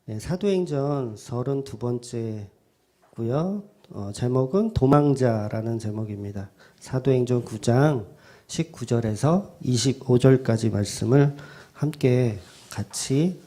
네, 사도행전 32번째고요. 제목은 도망자라는 제목입니다. 사도행전 9장 19절에서 25절까지 말씀을 함께 같이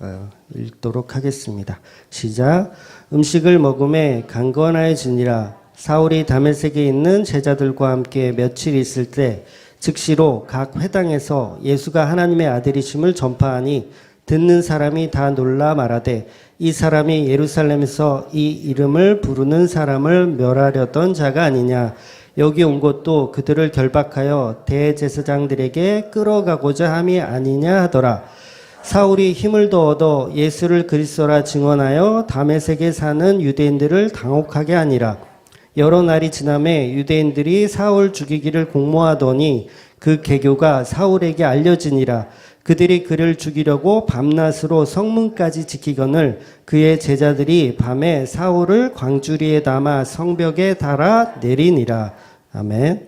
읽도록 하겠습니다. 시작. 음식을 먹음에 강건하여지니라. 사울이 다메섹에 있는 제자들과 함께 며칠 있을 때 즉시로 각 회당에서 예수가 하나님의 아들이심을 전파하니 듣는 사람이 다 놀라 말하되 이 사람이 예루살렘에서 이 이름을 부르는 사람을 멸하려던 자가 아니냐. 여기 온 것도 그들을 결박하여 대제사장들에게 끌어가고자 함이 아니냐 하더라. 사울이 힘을 더 얻어 예수를 그리스도라 증언하여 다메섹에 사는 유대인들을 당혹하게 하니라. 여러 날이 지남에 유대인들이 사울 죽이기를 공모하더니 그 계교가 사울에게 알려지니라. 그들이 그를 죽이려고 밤낮으로 성문까지 지키거늘 그의 제자들이 밤에 사울을 광주리에 담아 성벽에 달아 내리니라. 아멘.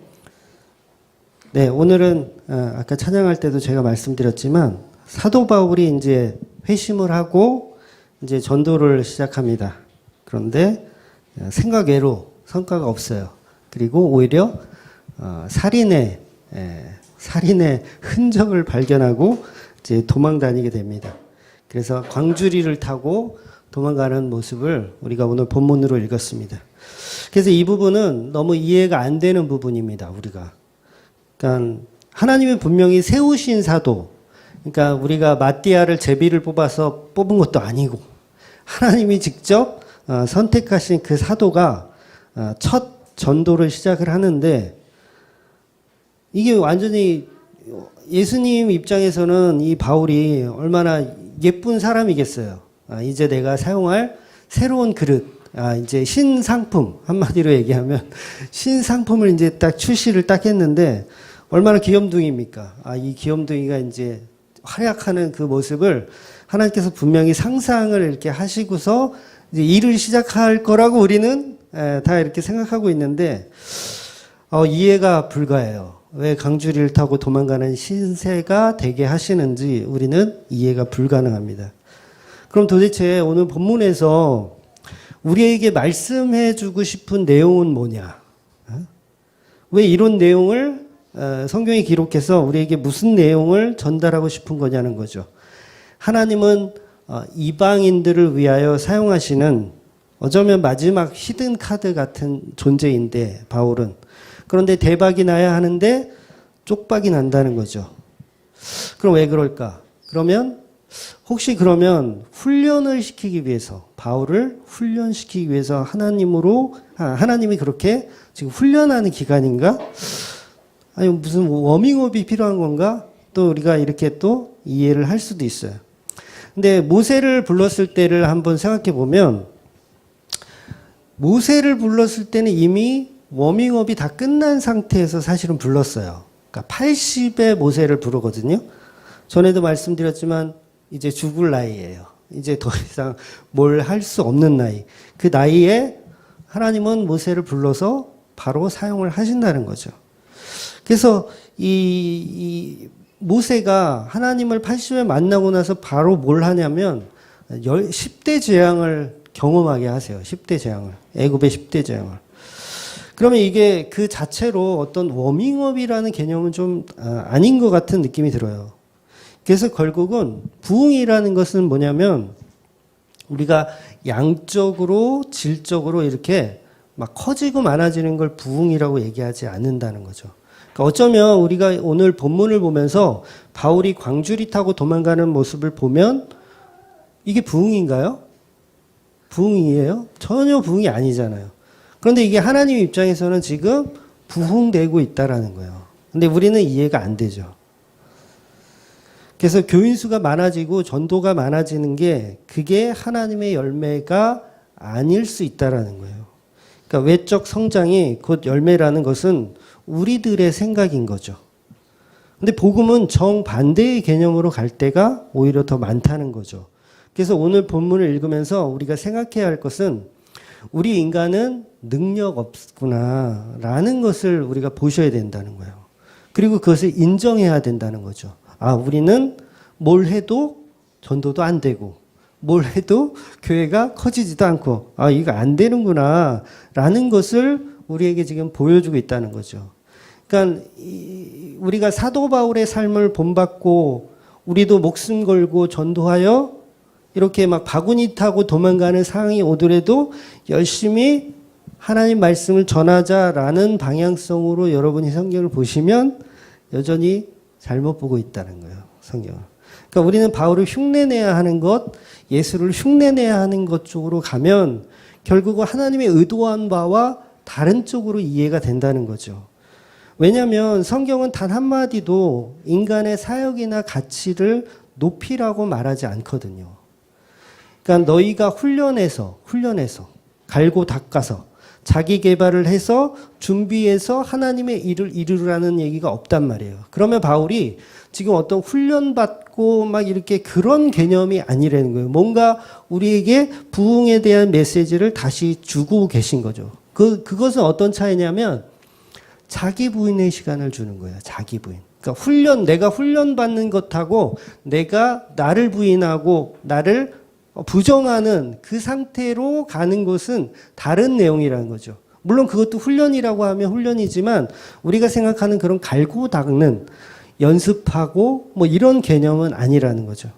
네, 오늘은 아까 찬양할 때도 제가 말씀드렸지만 사도 바울이 이제 회심을 하고 이제 전도를 시작합니다. 그런데 생각외로 성과가 없어요. 그리고 오히려 살인의 흔적을 발견하고 이제 도망 다니게 됩니다. 그래서 광주리를 타고 도망가는 모습을 우리가 오늘 본문으로 읽었습니다. 그래서 이 부분은 너무 이해가 안 되는 부분입니다. 우리가. 그러니까 하나님이 분명히 세우신 사도, 그러니까 우리가 마띠아를 제비를 뽑아서 뽑은 것도 아니고 하나님이 직접 선택하신 그 사도가 첫 전도를 시작을 하는데 이게 완전히 예수님 입장에서는 이 바울이 얼마나 예쁜 사람이겠어요. 이제 내가 사용할 새로운 그릇, 이제 신상품, 한마디로 얘기하면 신상품을 이제 딱 출시를 딱 했는데 얼마나 귀염둥이입니까? 이 귀염둥이가 이제 활약하는 그 모습을 하나님께서 분명히 상상을 이렇게 하시고서 이제 일을 시작할 거라고 우리는 다 이렇게 생각하고 있는데 이해가 불가해요. 왜 강주리를 타고 도망가는 신세가 되게 하시는지 우리는 이해가 불가능합니다. 그럼 도대체 오늘 본문에서 우리에게 말씀해 주고 싶은 내용은 뭐냐? 왜 이런 내용을 성경에 기록해서 우리에게 무슨 내용을 전달하고 싶은 거냐는 거죠. 하나님은 이방인들을 위하여 사용하시는 어쩌면 마지막 히든 카드 같은 존재인데 바울은 그런데 대박이 나야 하는데 쪽박이 난다는 거죠. 그럼 왜 그럴까? 그러면 그러면 훈련을 시키기 위해서 바울을 훈련시키기 위해서 하나님이 그렇게 지금 훈련하는 기간인가? 아니 무슨 워밍업이 필요한 건가? 또 우리가 이렇게 또 이해를 할 수도 있어요. 근데 모세를 불렀을 때를 한번 생각해 보면 모세를 불렀을 때는 이미 워밍업이 다 끝난 상태에서 사실은 불렀어요. 그러니까 80의 모세를 부르거든요. 전에도 말씀드렸지만 이제 죽을 나이예요. 이제 더 이상 뭘 할 수 없는 나이. 그 나이에 하나님은 모세를 불러서 바로 사용을 하신다는 거죠. 그래서 이 모세가 하나님을 80에 만나고 나서 바로 뭘 하냐면 10대 재앙을 경험하게 하세요. 10대 재앙을. 애굽의 10대 재앙을. 그러면 이게 그 자체로 어떤 워밍업이라는 개념은 좀 아닌 것 같은 느낌이 들어요. 그래서 결국은 부흥이라는 것은 뭐냐면 우리가 양적으로 질적으로 이렇게 막 커지고 많아지는 걸 부흥이라고 얘기하지 않는다는 거죠. 그러니까 어쩌면 우리가 오늘 본문을 보면서 바울이 광주리 타고 도망가는 모습을 보면 이게 부흥인가요? 부흥이에요? 전혀 부흥이 아니잖아요. 그런데 이게 하나님 입장에서는 지금 부흥되고 있다라는 거예요. 근데 우리는 이해가 안 되죠. 그래서 교인 수가 많아지고 전도가 많아지는 게 그게 하나님의 열매가 아닐 수 있다라는 거예요. 그러니까 외적 성장이 곧 열매라는 것은 우리들의 생각인 거죠. 근데 복음은 정반대의 개념으로 갈 때가 오히려 더 많다는 거죠. 그래서 오늘 본문을 읽으면서 우리가 생각해야 할 것은 우리 인간은 능력 없구나라는 것을 우리가 보셔야 된다는 거예요. 그리고 그것을 인정해야 된다는 거죠. 우리는 뭘 해도 전도도 안 되고 뭘 해도 교회가 커지지도 않고, 아, 이거 안 되는구나 라는 것을 우리에게 지금 보여주고 있다는 거죠. 그러니까 우리가 사도 바울의 삶을 본받고 우리도 목숨 걸고 전도하여 이렇게 막 바구니 타고 도망가는 상황이 오더라도 열심히 하나님 말씀을 전하자라는 방향성으로 여러분이 성경을 보시면 여전히 잘못 보고 있다는 거예요. 성경을. 그러니까 우리는 바울을 흉내내야 하는 것, 예수를 흉내내야 하는 것 쪽으로 가면 결국은 하나님의 의도한 바와 다른 쪽으로 이해가 된다는 거죠. 왜냐하면 성경은 단 한마디도 인간의 사역이나 가치를 높이라고 말하지 않거든요. 그러니까 너희가 훈련해서 갈고 닦아서 자기 개발을 해서 준비해서 하나님의 일을 이루라는 얘기가 없단 말이에요. 그러면 바울이 지금 어떤 훈련받고 막 이렇게 그런 개념이 아니라는 거예요. 뭔가 우리에게 부흥에 대한 메시지를 다시 주고 계신 거죠. 그것은 어떤 차이냐면 자기 부인의 시간을 주는 거예요. 자기 부인. 그러니까 내가 훈련받는 것하고 내가 나를 부인하고 나를 부정하는 그 상태로 가는 것은 다른 내용이라는 거죠. 물론 그것도 훈련이라고 하면 훈련이지만 우리가 생각하는 그런 갈고 닦는 연습하고 뭐 이런 개념은 아니라는 거죠.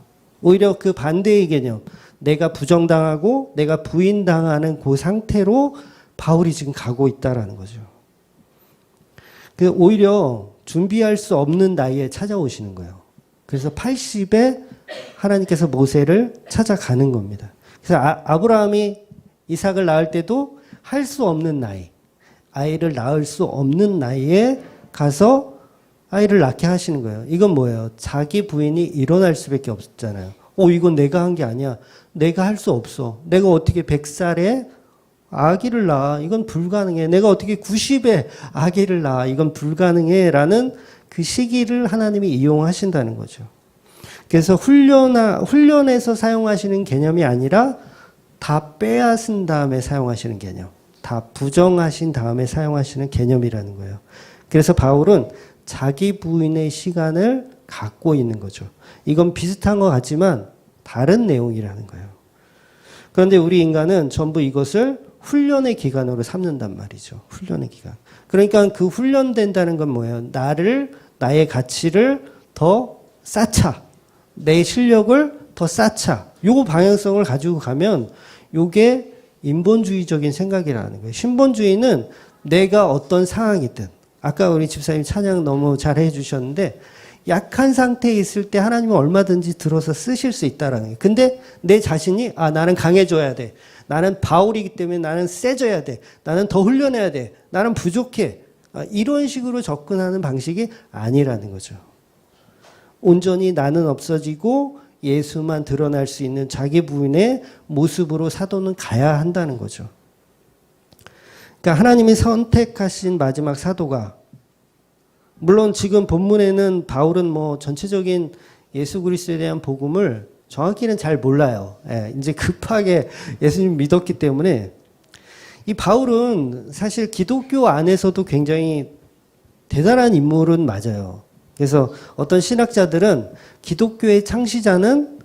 오히려 그 반대의 개념, 내가 부정당하고 내가 부인당하는 그 상태로 바울이 지금 가고 있다라는 거죠. 오히려 준비할 수 없는 나이에 찾아오시는 거예요. 그래서 80에 하나님께서 모세를 찾아가는 겁니다. 그래서 아브라함이 이삭을 낳을 때도 할 수 없는 나이, 아이를 낳을 수 없는 나이에 가서 아이를 낳게 하시는 거예요. 이건 뭐예요? 자기 부인이 일어날 수밖에 없잖아요. 이건 내가 한 게 아니야. 내가 할 수 없어. 내가 어떻게 100살에 아기를 낳아? 이건 불가능해. 내가 어떻게 90에 아기를 낳아? 이건 불가능해. 라는 그 시기를 하나님이 이용하신다는 거죠. 그래서 훈련에서 사용하시는 개념이 아니라 다 빼앗은 다음에 사용하시는 개념. 다 부정하신 다음에 사용하시는 개념이라는 거예요. 그래서 바울은 자기 부인의 시간을 갖고 있는 거죠. 이건 비슷한 것 같지만 다른 내용이라는 거예요. 그런데 우리 인간은 전부 이것을 훈련의 기간으로 삼는단 말이죠. 훈련의 기간. 그러니까 그 훈련된다는 건 뭐예요? 나의 가치를 더 쌓자. 내 실력을 더 쌓자. 요 방향성을 가지고 가면 요게 인본주의적인 생각이라는 거예요. 신본주의는 내가 어떤 상황이든, 아까 우리 집사님 찬양 너무 잘 해주셨는데, 약한 상태에 있을 때 하나님은 얼마든지 들어서 쓰실 수 있다라는 거예요. 근데 내 자신이, 나는 강해져야 돼. 나는 바울이기 때문에 나는 세져야 돼. 나는 더 훈련해야 돼. 나는 부족해. 이런 식으로 접근하는 방식이 아니라는 거죠. 온전히 나는 없어지고 예수만 드러날 수 있는 자기 부인의 모습으로 사도는 가야 한다는 거죠. 그러니까 하나님이 선택하신 마지막 사도가, 물론 지금 본문에는 바울은 뭐 전체적인 예수 그리스도에 대한 복음을 정확히는 잘 몰라요. 이제 급하게 예수님 믿었기 때문에 이 바울은 사실 기독교 안에서도 굉장히 대단한 인물은 맞아요. 그래서 어떤 신학자들은 기독교의 창시자는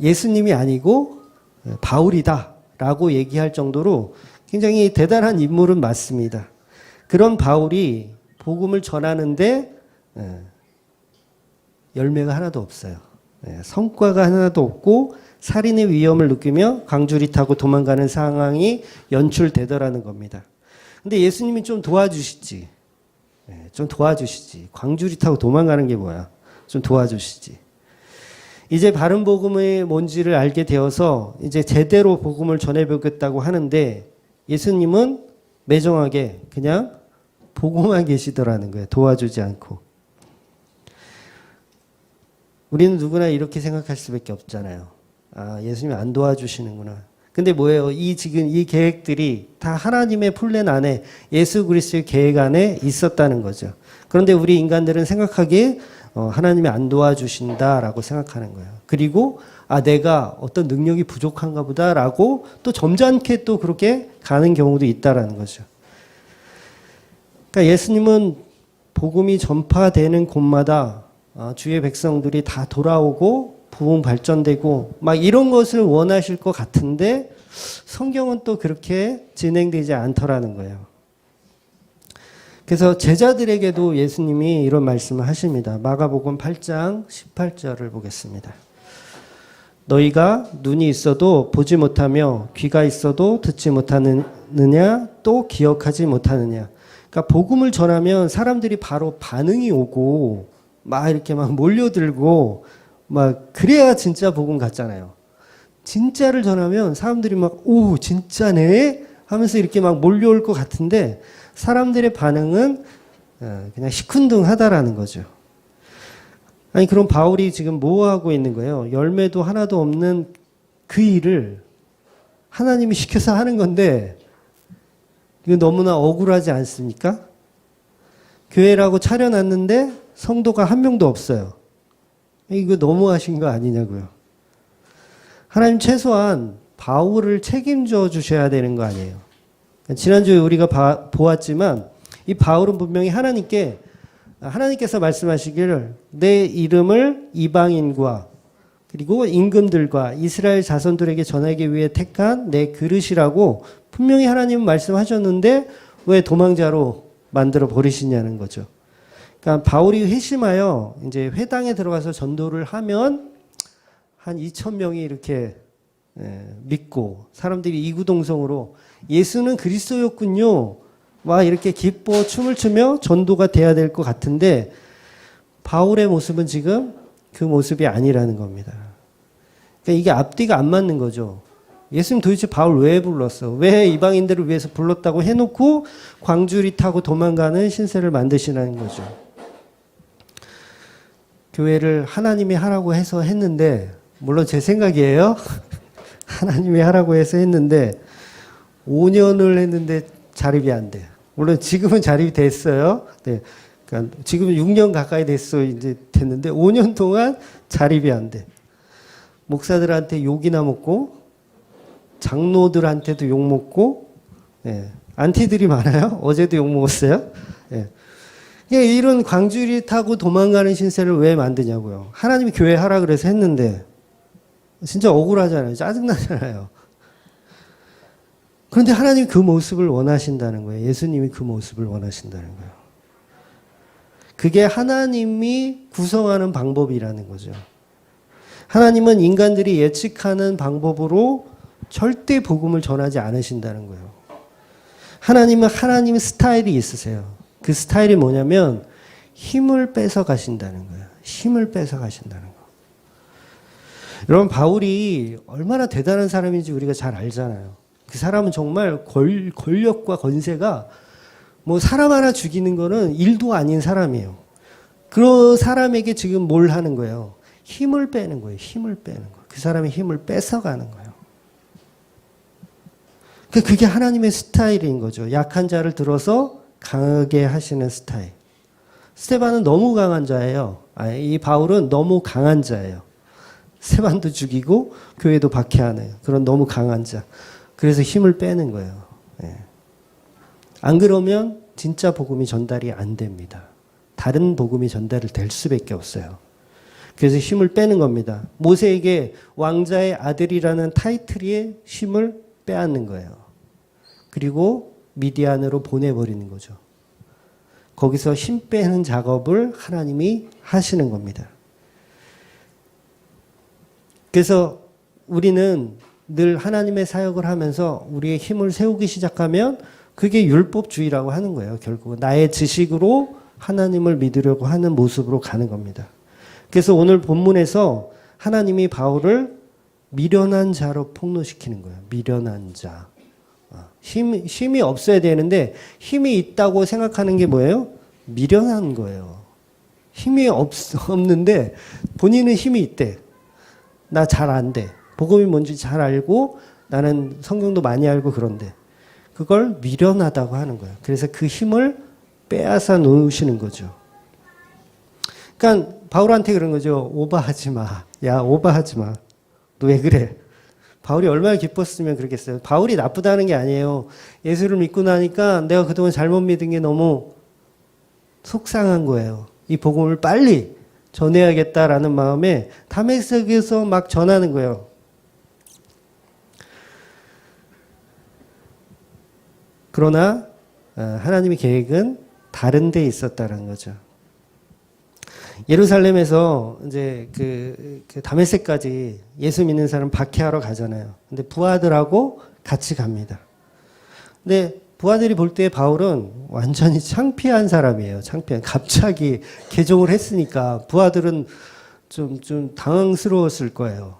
예수님이 아니고 바울이다라고 얘기할 정도로 굉장히 대단한 인물은 맞습니다. 그런 바울이 복음을 전하는데 열매가 하나도 없어요. 성과가 하나도 없고 살인의 위험을 느끼며 광주리 타고 도망가는 상황이 연출되더라는 겁니다. 근데 예수님이 좀 도와주시지. 좀 도와주시지. 광주리 타고 도망가는 게 뭐야. 좀 도와주시지. 이제 바른 복음의 뭔지를 알게 되어서 이제 제대로 복음을 전해보겠다고 하는데 예수님은 매정하게 그냥 보고만 계시더라는 거예요. 도와주지 않고. 우리는 누구나 이렇게 생각할 수밖에 없잖아요. 예수님이 안 도와주시는구나. 근데 뭐예요? 지금 이 계획들이 다 하나님의 플랜 안에, 예수 그리스도의 계획 안에 있었다는 거죠. 그런데 우리 인간들은 생각하기에 하나님이 안 도와주신다라고 생각하는 거예요. 그리고 내가 어떤 능력이 부족한가 보다라고 또 점잖게 또 그렇게 가는 경우도 있다라는 거죠. 그러니까 예수님은 복음이 전파되는 곳마다 주의 백성들이 다 돌아오고 부흥 발전되고 막 이런 것을 원하실 것 같은데 성경은 또 그렇게 진행되지 않더라는 거예요. 그래서 제자들에게도 예수님이 이런 말씀을 하십니다. 마가복음 8장 18절을 보겠습니다. 너희가 눈이 있어도 보지 못하며 귀가 있어도 듣지 못하느냐 또 기억하지 못하느냐. 그러니까 복음을 전하면 사람들이 바로 반응이 오고 막 이렇게 막 몰려들고 막 그래야 진짜 복음 같잖아요. 진짜를 전하면 사람들이 막 오 진짜네 하면서 이렇게 막 몰려올 것 같은데 사람들의 반응은 그냥 시큰둥하다라는 거죠. 아니 그럼 바울이 지금 뭐 하고 있는 거예요? 열매도 하나도 없는 그 일을 하나님이 시켜서 하는 건데 이거 너무나 억울하지 않습니까? 교회라고 차려놨는데 성도가 한 명도 없어요. 이거 너무하신 거 아니냐고요. 하나님 최소한 바울을 책임져 주셔야 되는 거 아니에요. 지난주에 우리가 보았지만 이 바울은 분명히 하나님께서 말씀하시기를 내 이름을 이방인과 그리고 임금들과 이스라엘 자손들에게 전하기 위해 택한 내 그릇이라고 분명히 하나님은 말씀하셨는데 왜 도망자로 만들어 버리시냐는 거죠. 그러니까 바울이 회심하여 이제 회당에 들어가서 전도를 하면 한 2,000명이 이렇게 믿고 사람들이 이구동성으로 예수는 그리스도였군요. 막 이렇게 기뻐 춤을 추며 전도가 돼야 될 것 같은데 바울의 모습은 지금 그 모습이 아니라는 겁니다. 그러니까 이게 앞뒤가 안 맞는 거죠. 예수님 도대체 바울 왜 불렀어? 왜 이방인들을 위해서 불렀다고 해놓고 광주리 타고 도망가는 신세를 만드시라는 거죠. 교회를 하나님이 하라고 해서 했는데 물론 제 생각이에요. 하나님이 하라고 해서 했는데 5년을 했는데 자립이 안 돼. 물론 지금은 자립이 됐어요. 네. 그러니까 지금은 6년 가까이 이제 됐는데 5년 동안 자립이 안 돼. 목사들한테 욕이나 먹고 장로들한테도 욕 먹고 네. 안티들이 많아요. 어제도 욕 먹었어요. 네. 이런 광주리 타고 도망가는 신세를 왜 만드냐고요. 하나님이 교회 하라 그래서 했는데 진짜 억울하잖아요. 짜증나잖아요. 그런데 하나님이 그 모습을 원하신다는 거예요. 예수님이 그 모습을 원하신다는 거예요. 그게 하나님이 구성하는 방법이라는 거죠. 하나님은 인간들이 예측하는 방법으로 절대 복음을 전하지 않으신다는 거예요. 하나님은 하나님의 스타일이 있으세요. 그 스타일이 뭐냐면 힘을 뺏어 가신다는 거예요. 힘을 뺏어 가신다는 거. 여러분 바울이 얼마나 대단한 사람인지 우리가 잘 알잖아요. 그 사람은 정말 권력과 건세가 뭐 사람 하나 죽이는 거는 일도 아닌 사람이에요. 그 사람에게 지금 뭘 하는 거예요? 힘을 빼는 거예요. 힘을 빼는 거. 그 사람의 힘을 뺏어가는 거예요. 그게 하나님의 스타일인 거죠. 약한 자를 들어서 강하게 하시는 스타일. 스테반은 너무 강한 자예요. 이 바울은 너무 강한 자예요. 스테반도 죽이고 교회도 박해하는 그런 너무 강한 자. 그래서 힘을 빼는 거예요. 안 그러면 진짜 복음이 전달이 안 됩니다. 다른 복음이 전달이 될 수밖에 없어요. 그래서 힘을 빼는 겁니다. 모세에게 왕자의 아들이라는 타이틀의 힘을 빼앗는 거예요. 그리고 미디안으로 보내버리는 거죠. 거기서 힘 빼는 작업을 하나님이 하시는 겁니다. 그래서 우리는 늘 하나님의 사역을 하면서 우리의 힘을 세우기 시작하면 그게 율법주의라고 하는 거예요. 결국 나의 지식으로 하나님을 믿으려고 하는 모습으로 가는 겁니다. 그래서 오늘 본문에서 하나님이 바울을 미련한 자로 폭로시키는 거예요. 미련한 자. 힘이 없어야 되는데 힘이 있다고 생각하는 게 뭐예요? 미련한 거예요. 힘이 없는데 본인은 힘이 있대. 나 잘 안 돼. 복음이 뭔지 잘 알고 나는 성경도 많이 알고 그런데 그걸 미련하다고 하는 거예요. 그래서 그 힘을 빼앗아 놓으시는 거죠. 그러니까 바울한테 그런 거죠. 오버하지 마. 야, 오버하지 마. 너 왜 그래? 바울이 얼마나 기뻤으면 그러겠어요. 바울이 나쁘다는 게 아니에요. 예수를 믿고 나니까 내가 그동안 잘못 믿은 게 너무 속상한 거예요. 이 복음을 빨리 전해야겠다라는 마음에 다메섹에서 막 전하는 거예요. 그러나 하나님의 계획은 다른 데 있었다는 거죠. 예루살렘에서 이제 그 다메섹까지 예수 믿는 사람 박해하러 가잖아요. 근데 부하들하고 같이 갑니다. 근데 부하들이 볼 때 바울은 완전히 창피한 사람이에요. 창피한. 갑자기 개종을 했으니까 부하들은 좀 당황스러웠을 거예요.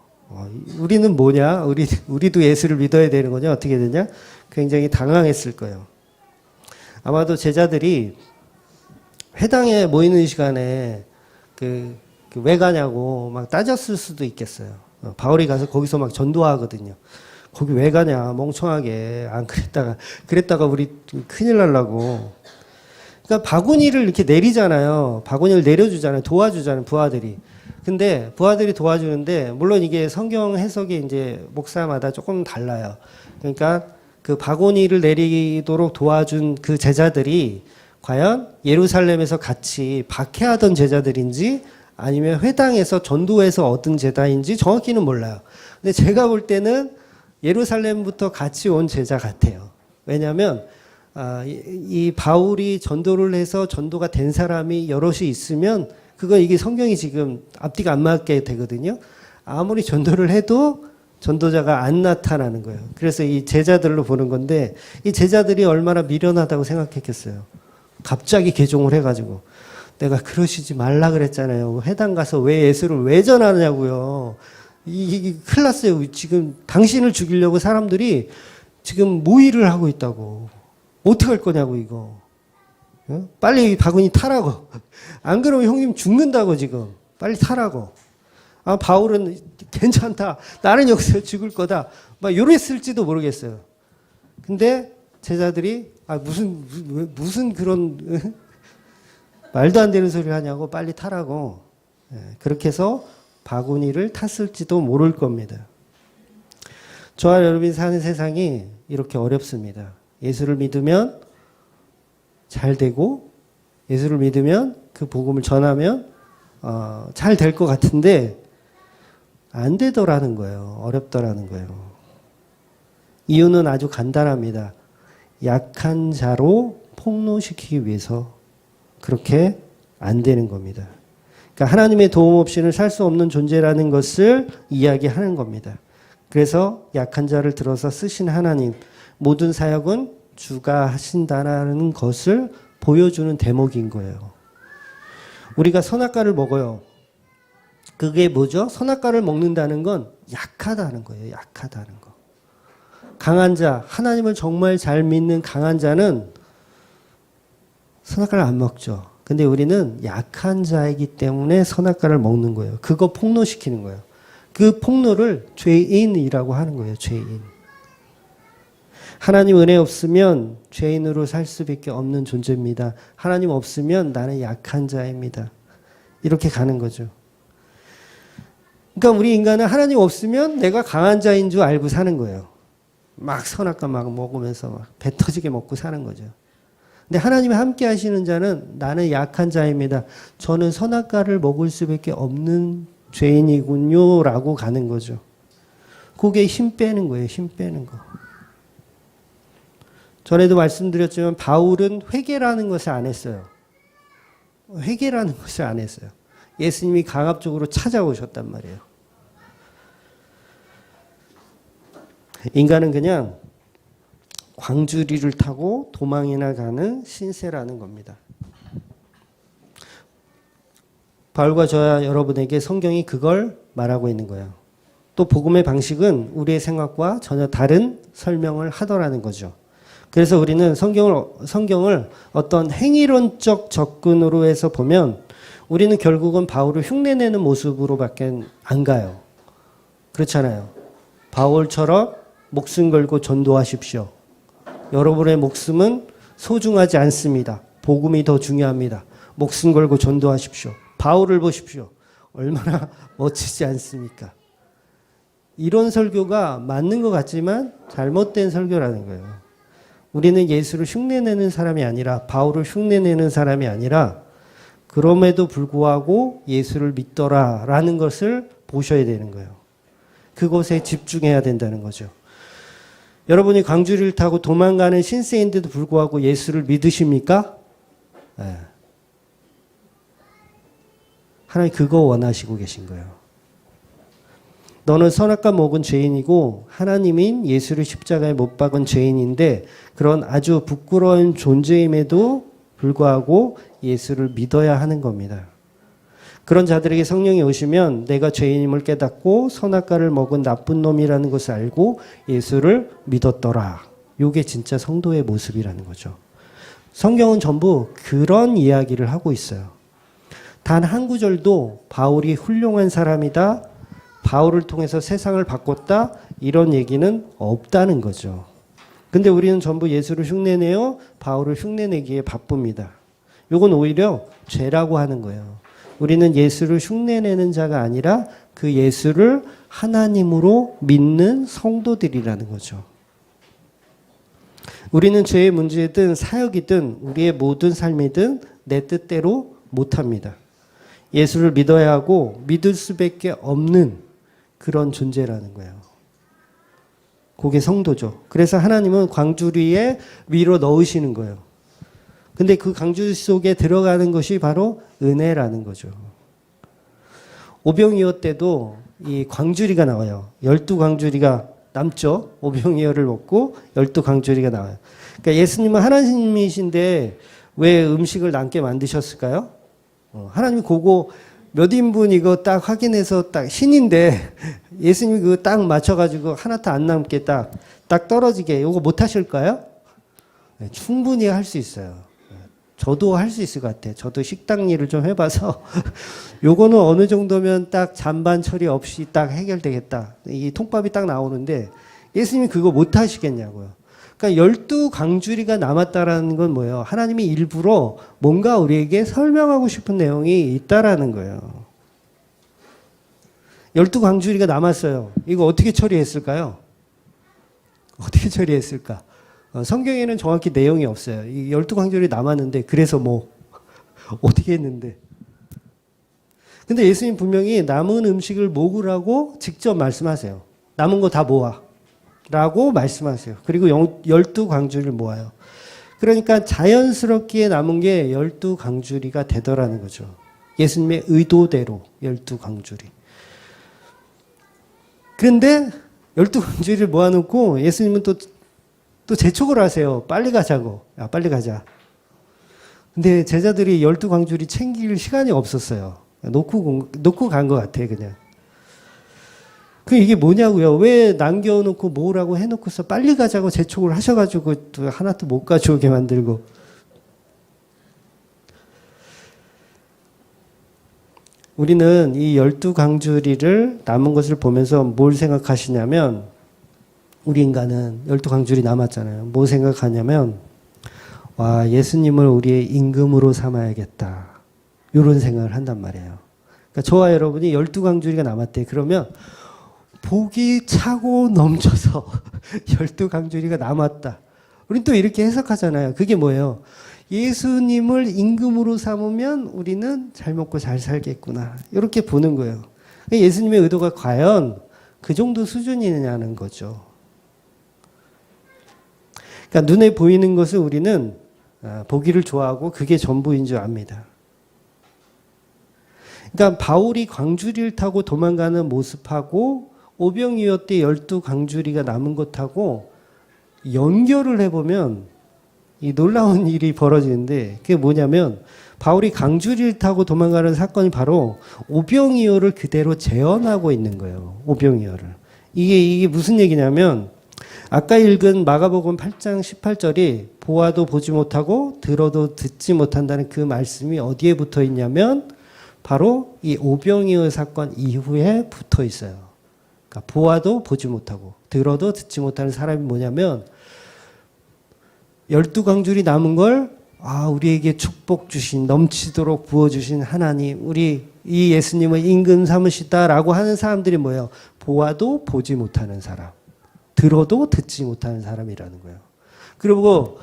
우리는 뭐냐? 우리도 예수를 믿어야 되는 거냐? 어떻게 되냐? 굉장히 당황했을 거예요. 아마도 제자들이 회당에 모이는 시간에 왜 가냐고 막 따졌을 수도 있겠어요. 바울이 가서 거기서 막 전도하거든요. 거기 왜 가냐, 멍청하게. 안 그랬다가 우리 큰일 날라고. 그러니까 바구니를 이렇게 내리잖아요. 바구니를 내려주잖아요. 도와주잖아요, 부하들이. 근데 부하들이 도와주는데, 물론 이게 성경 해석이 이제 목사마다 조금 달라요. 그러니까 그 바구니를 내리도록 도와준 그 제자들이 과연 예루살렘에서 같이 박해하던 제자들인지 아니면 회당에서 전도해서 얻은 제자인지 정확히는 몰라요. 근데 제가 볼 때는 예루살렘부터 같이 온 제자 같아요. 왜냐하면 이 바울이 전도를 해서 전도가 된 사람이 여럿이 있으면 이게 성경이 지금 앞뒤가 안 맞게 되거든요. 아무리 전도를 해도 전도자가 안 나타나는 거예요. 그래서 이 제자들로 보는 건데 이 제자들이 얼마나 미련하다고 생각했겠어요. 갑자기 개종을 해가지고 내가 그러시지 말라 그랬잖아요. 회당 가서 왜 예수를 왜 전하냐고요. 이게 큰일 났어요. 지금 당신을 죽이려고 사람들이 지금 모의를 하고 있다고. 어떻게 할 거냐고 이거. 빨리 바구니 타라고. 안 그러면 형님 죽는다고 지금. 빨리 타라고. 바울은 괜찮다. 나는 여기서 죽을 거다. 막 이랬을지도 모르겠어요. 근데 제자들이 무슨 그런 말도 안 되는 소리를 하냐고 빨리 타라고. 그렇게 해서 바구니를 탔을지도 모를 겁니다. 저와 여러분이 사는 세상이 이렇게 어렵습니다. 예수를 믿으면 잘 되고 예수를 믿으면 그 복음을 전하면 잘 될 것 같은데 안 되더라는 거예요. 어렵더라는 거예요. 이유는 아주 간단합니다. 약한 자로 폭로시키기 위해서 그렇게 안 되는 겁니다. 그러니까 하나님의 도움 없이는 살 수 없는 존재라는 것을 이야기하는 겁니다. 그래서 약한 자를 들어서 쓰신 하나님, 모든 사역은 주가 하신다는 것을 보여주는 대목인 거예요. 우리가 선악과를 먹어요. 그게 뭐죠? 선악과를 먹는다는 건 약하다는 거예요. 약하다는 거. 강한 자, 하나님을 정말 잘 믿는 강한 자는 선악과를 안 먹죠. 근데 우리는 약한 자이기 때문에 선악과를 먹는 거예요. 그거 폭로시키는 거예요. 그 폭로를 죄인이라고 하는 거예요. 죄인. 하나님 은혜 없으면 죄인으로 살 수밖에 없는 존재입니다. 하나님 없으면 나는 약한 자입니다. 이렇게 가는 거죠. 그러니까 우리 인간은 하나님 없으면 내가 강한 자인 줄 알고 사는 거예요. 막 선악과 막 먹으면서 막 배 터지게 먹고 사는 거죠. 근데 하나님이 함께 하시는 자는 나는 약한 자입니다. 저는 선악과를 먹을 수밖에 없는 죄인이군요. 라고 가는 거죠. 그게 힘 빼는 거예요. 힘 빼는 거. 전에도 말씀드렸지만 바울은 회개라는 것을 안 했어요. 회개라는 것을 안 했어요. 예수님이 강압적으로 찾아오셨단 말이에요. 인간은 그냥 광주리를 타고 도망이나 가는 신세라는 겁니다. 바울과 저와 여러분에게 성경이 그걸 말하고 있는 거예요. 또 복음의 방식은 우리의 생각과 전혀 다른 설명을 하더라는 거죠. 그래서 우리는 성경을 어떤 행위론적 접근으로 해서 보면 우리는 결국은 바울을 흉내내는 모습으로밖에 안 가요. 그렇잖아요. 바울처럼 목숨 걸고 전도하십시오. 여러분의 목숨은 소중하지 않습니다. 복음이 더 중요합니다. 목숨 걸고 전도하십시오. 바울을 보십시오. 얼마나 멋지지 않습니까? 이런 설교가 맞는 것 같지만 잘못된 설교라는 거예요. 우리는 예수를 흉내내는 사람이 아니라 바울을 흉내내는 사람이 아니라 그럼에도 불구하고 예수를 믿더라라는 것을 보셔야 되는 거예요. 그것에 집중해야 된다는 거죠. 여러분이 광주리를 타고 도망가는 신세인데도 불구하고 예수를 믿으십니까? 네. 하나님 그거 원하시고 계신 거예요. 너는 선악과 먹은 죄인이고 하나님인 예수를 십자가에 못 박은 죄인인데 그런 아주 부끄러운 존재임에도 불구하고 예수를 믿어야 하는 겁니다. 그런 자들에게 성령이 오시면 내가 죄인임을 깨닫고 선악과를 먹은 나쁜 놈이라는 것을 알고 예수를 믿었더라. 이게 진짜 성도의 모습이라는 거죠. 성경은 전부 그런 이야기를 하고 있어요. 단 한 구절도 바울이 훌륭한 사람이다, 바울을 통해서 세상을 바꿨다, 이런 얘기는 없다는 거죠. 근데 우리는 전부 예수를 흉내내어 바울을 흉내내기에 바쁩니다. 이건 오히려 죄라고 하는 거예요. 우리는 예수를 흉내내는 자가 아니라 그 예수를 하나님으로 믿는 성도들이라는 거죠. 우리는 죄의 문제든 사역이든 우리의 모든 삶이든 내 뜻대로 못합니다. 예수를 믿어야 하고 믿을 수밖에 없는 그런 존재라는 거예요. 그게 성도죠. 그래서 하나님은 광주리에 위로 넣으시는 거예요. 근데 그 광주리 속에 들어가는 것이 바로 은혜라는 거죠. 오병이어 때도 이 광주리가 나와요. 12광주리가 남죠. 오병이어를 먹고 12광주리가 나와요. 그러니까 예수님은 하나님이신데 왜 음식을 남게 만드셨을까요? 하나님이 그거 몇 인분 이거 딱 확인해서 딱 신인데 예수님이 그거 딱 맞춰가지고 하나도 안 남게 딱 떨어지게 이거 못 하실까요? 네, 충분히 할 수 있어요. 저도 할 수 있을 것 같아요. 저도 식당 일을 좀 해봐서 요거는 어느 정도면 딱 잔반 처리 없이 딱 해결되겠다. 이 통밥이 딱 나오는데 예수님이 그거 못 하시겠냐고요. 그러니까 12광주리가 남았다라는 건 뭐예요? 하나님이 일부러 뭔가 우리에게 설명하고 싶은 내용이 있다라는 거예요. 12광주리가 남았어요. 이거 어떻게 처리했을까요? 어떻게 처리했을까? 성경에는 정확히 내용이 없어요. 이 12광주리 남았는데 그래서 뭐 어떻게 했는데. 근데 예수님 분명히 남은 음식을 먹으라고 직접 말씀하세요. 남은 거 다 모아 라고 말씀하세요. 그리고 12광주리를 모아요. 그러니까 자연스럽게 남은 게 12광주리가 되더라는 거죠. 예수님의 의도대로 12광주리. 그런데 12광주리를 모아놓고 예수님은 또 재촉을 하세요. 빨리 가자고. 야, 빨리 가자. 근데 제자들이 12광주리 챙길 시간이 없었어요. 놓고 간 것 같아, 그냥. 이게 뭐냐고요? 왜 남겨놓고 모으라고 해놓고서 빨리 가자고 재촉을 하셔가지고 또 하나도 못 가져오게 만들고. 우리는 이 12광주리를 남은 것을 보면서 뭘 생각하시냐면, 우리 인간은 12광주리 남았잖아요. 뭐 생각하냐면, 와, 예수님을 우리의 임금으로 삼아야겠다. 이런 생각을 한단 말이에요. 그러니까 저와 여러분이 12광주리가 남았대. 그러면 복이 차고 넘쳐서 12광주리가 남았다. 우린 또 이렇게 해석하잖아요. 그게 뭐예요? 예수님을 임금으로 삼으면 우리는 잘 먹고 잘 살겠구나. 이렇게 보는 거예요. 예수님의 의도가 과연 그 정도 수준이냐는 거죠. 그러니까 눈에 보이는 것을 우리는 보기를 좋아하고 그게 전부인 줄 압니다. 그러니까 바울이 광주리를 타고 도망가는 모습하고 오병이어 때 12광주리가 남은 것하고 연결을 해보면 이 놀라운 일이 벌어지는데 그게 뭐냐면 바울이 광주리를 타고 도망가는 사건이 바로 오병이어를 그대로 재현하고 있는 거예요. 오병이어를. 이게 무슨 얘기냐면 아까 읽은 마가복음 8장 18절이 보아도 보지 못하고 들어도 듣지 못한다는 그 말씀이 어디에 붙어 있냐면 바로 이 오병이어 사건 이후에 붙어 있어요. 그러니까 보아도 보지 못하고 들어도 듣지 못하는 사람이 뭐냐면 12광주리 남은 걸 우리에게 축복 주신 넘치도록 부어주신 하나님 우리 이 예수님을 임금 삼으시다라고 하는 사람들이 뭐예요? 보아도 보지 못하는 사람 들어도 듣지 못하는 사람이라는 거예요. 그리고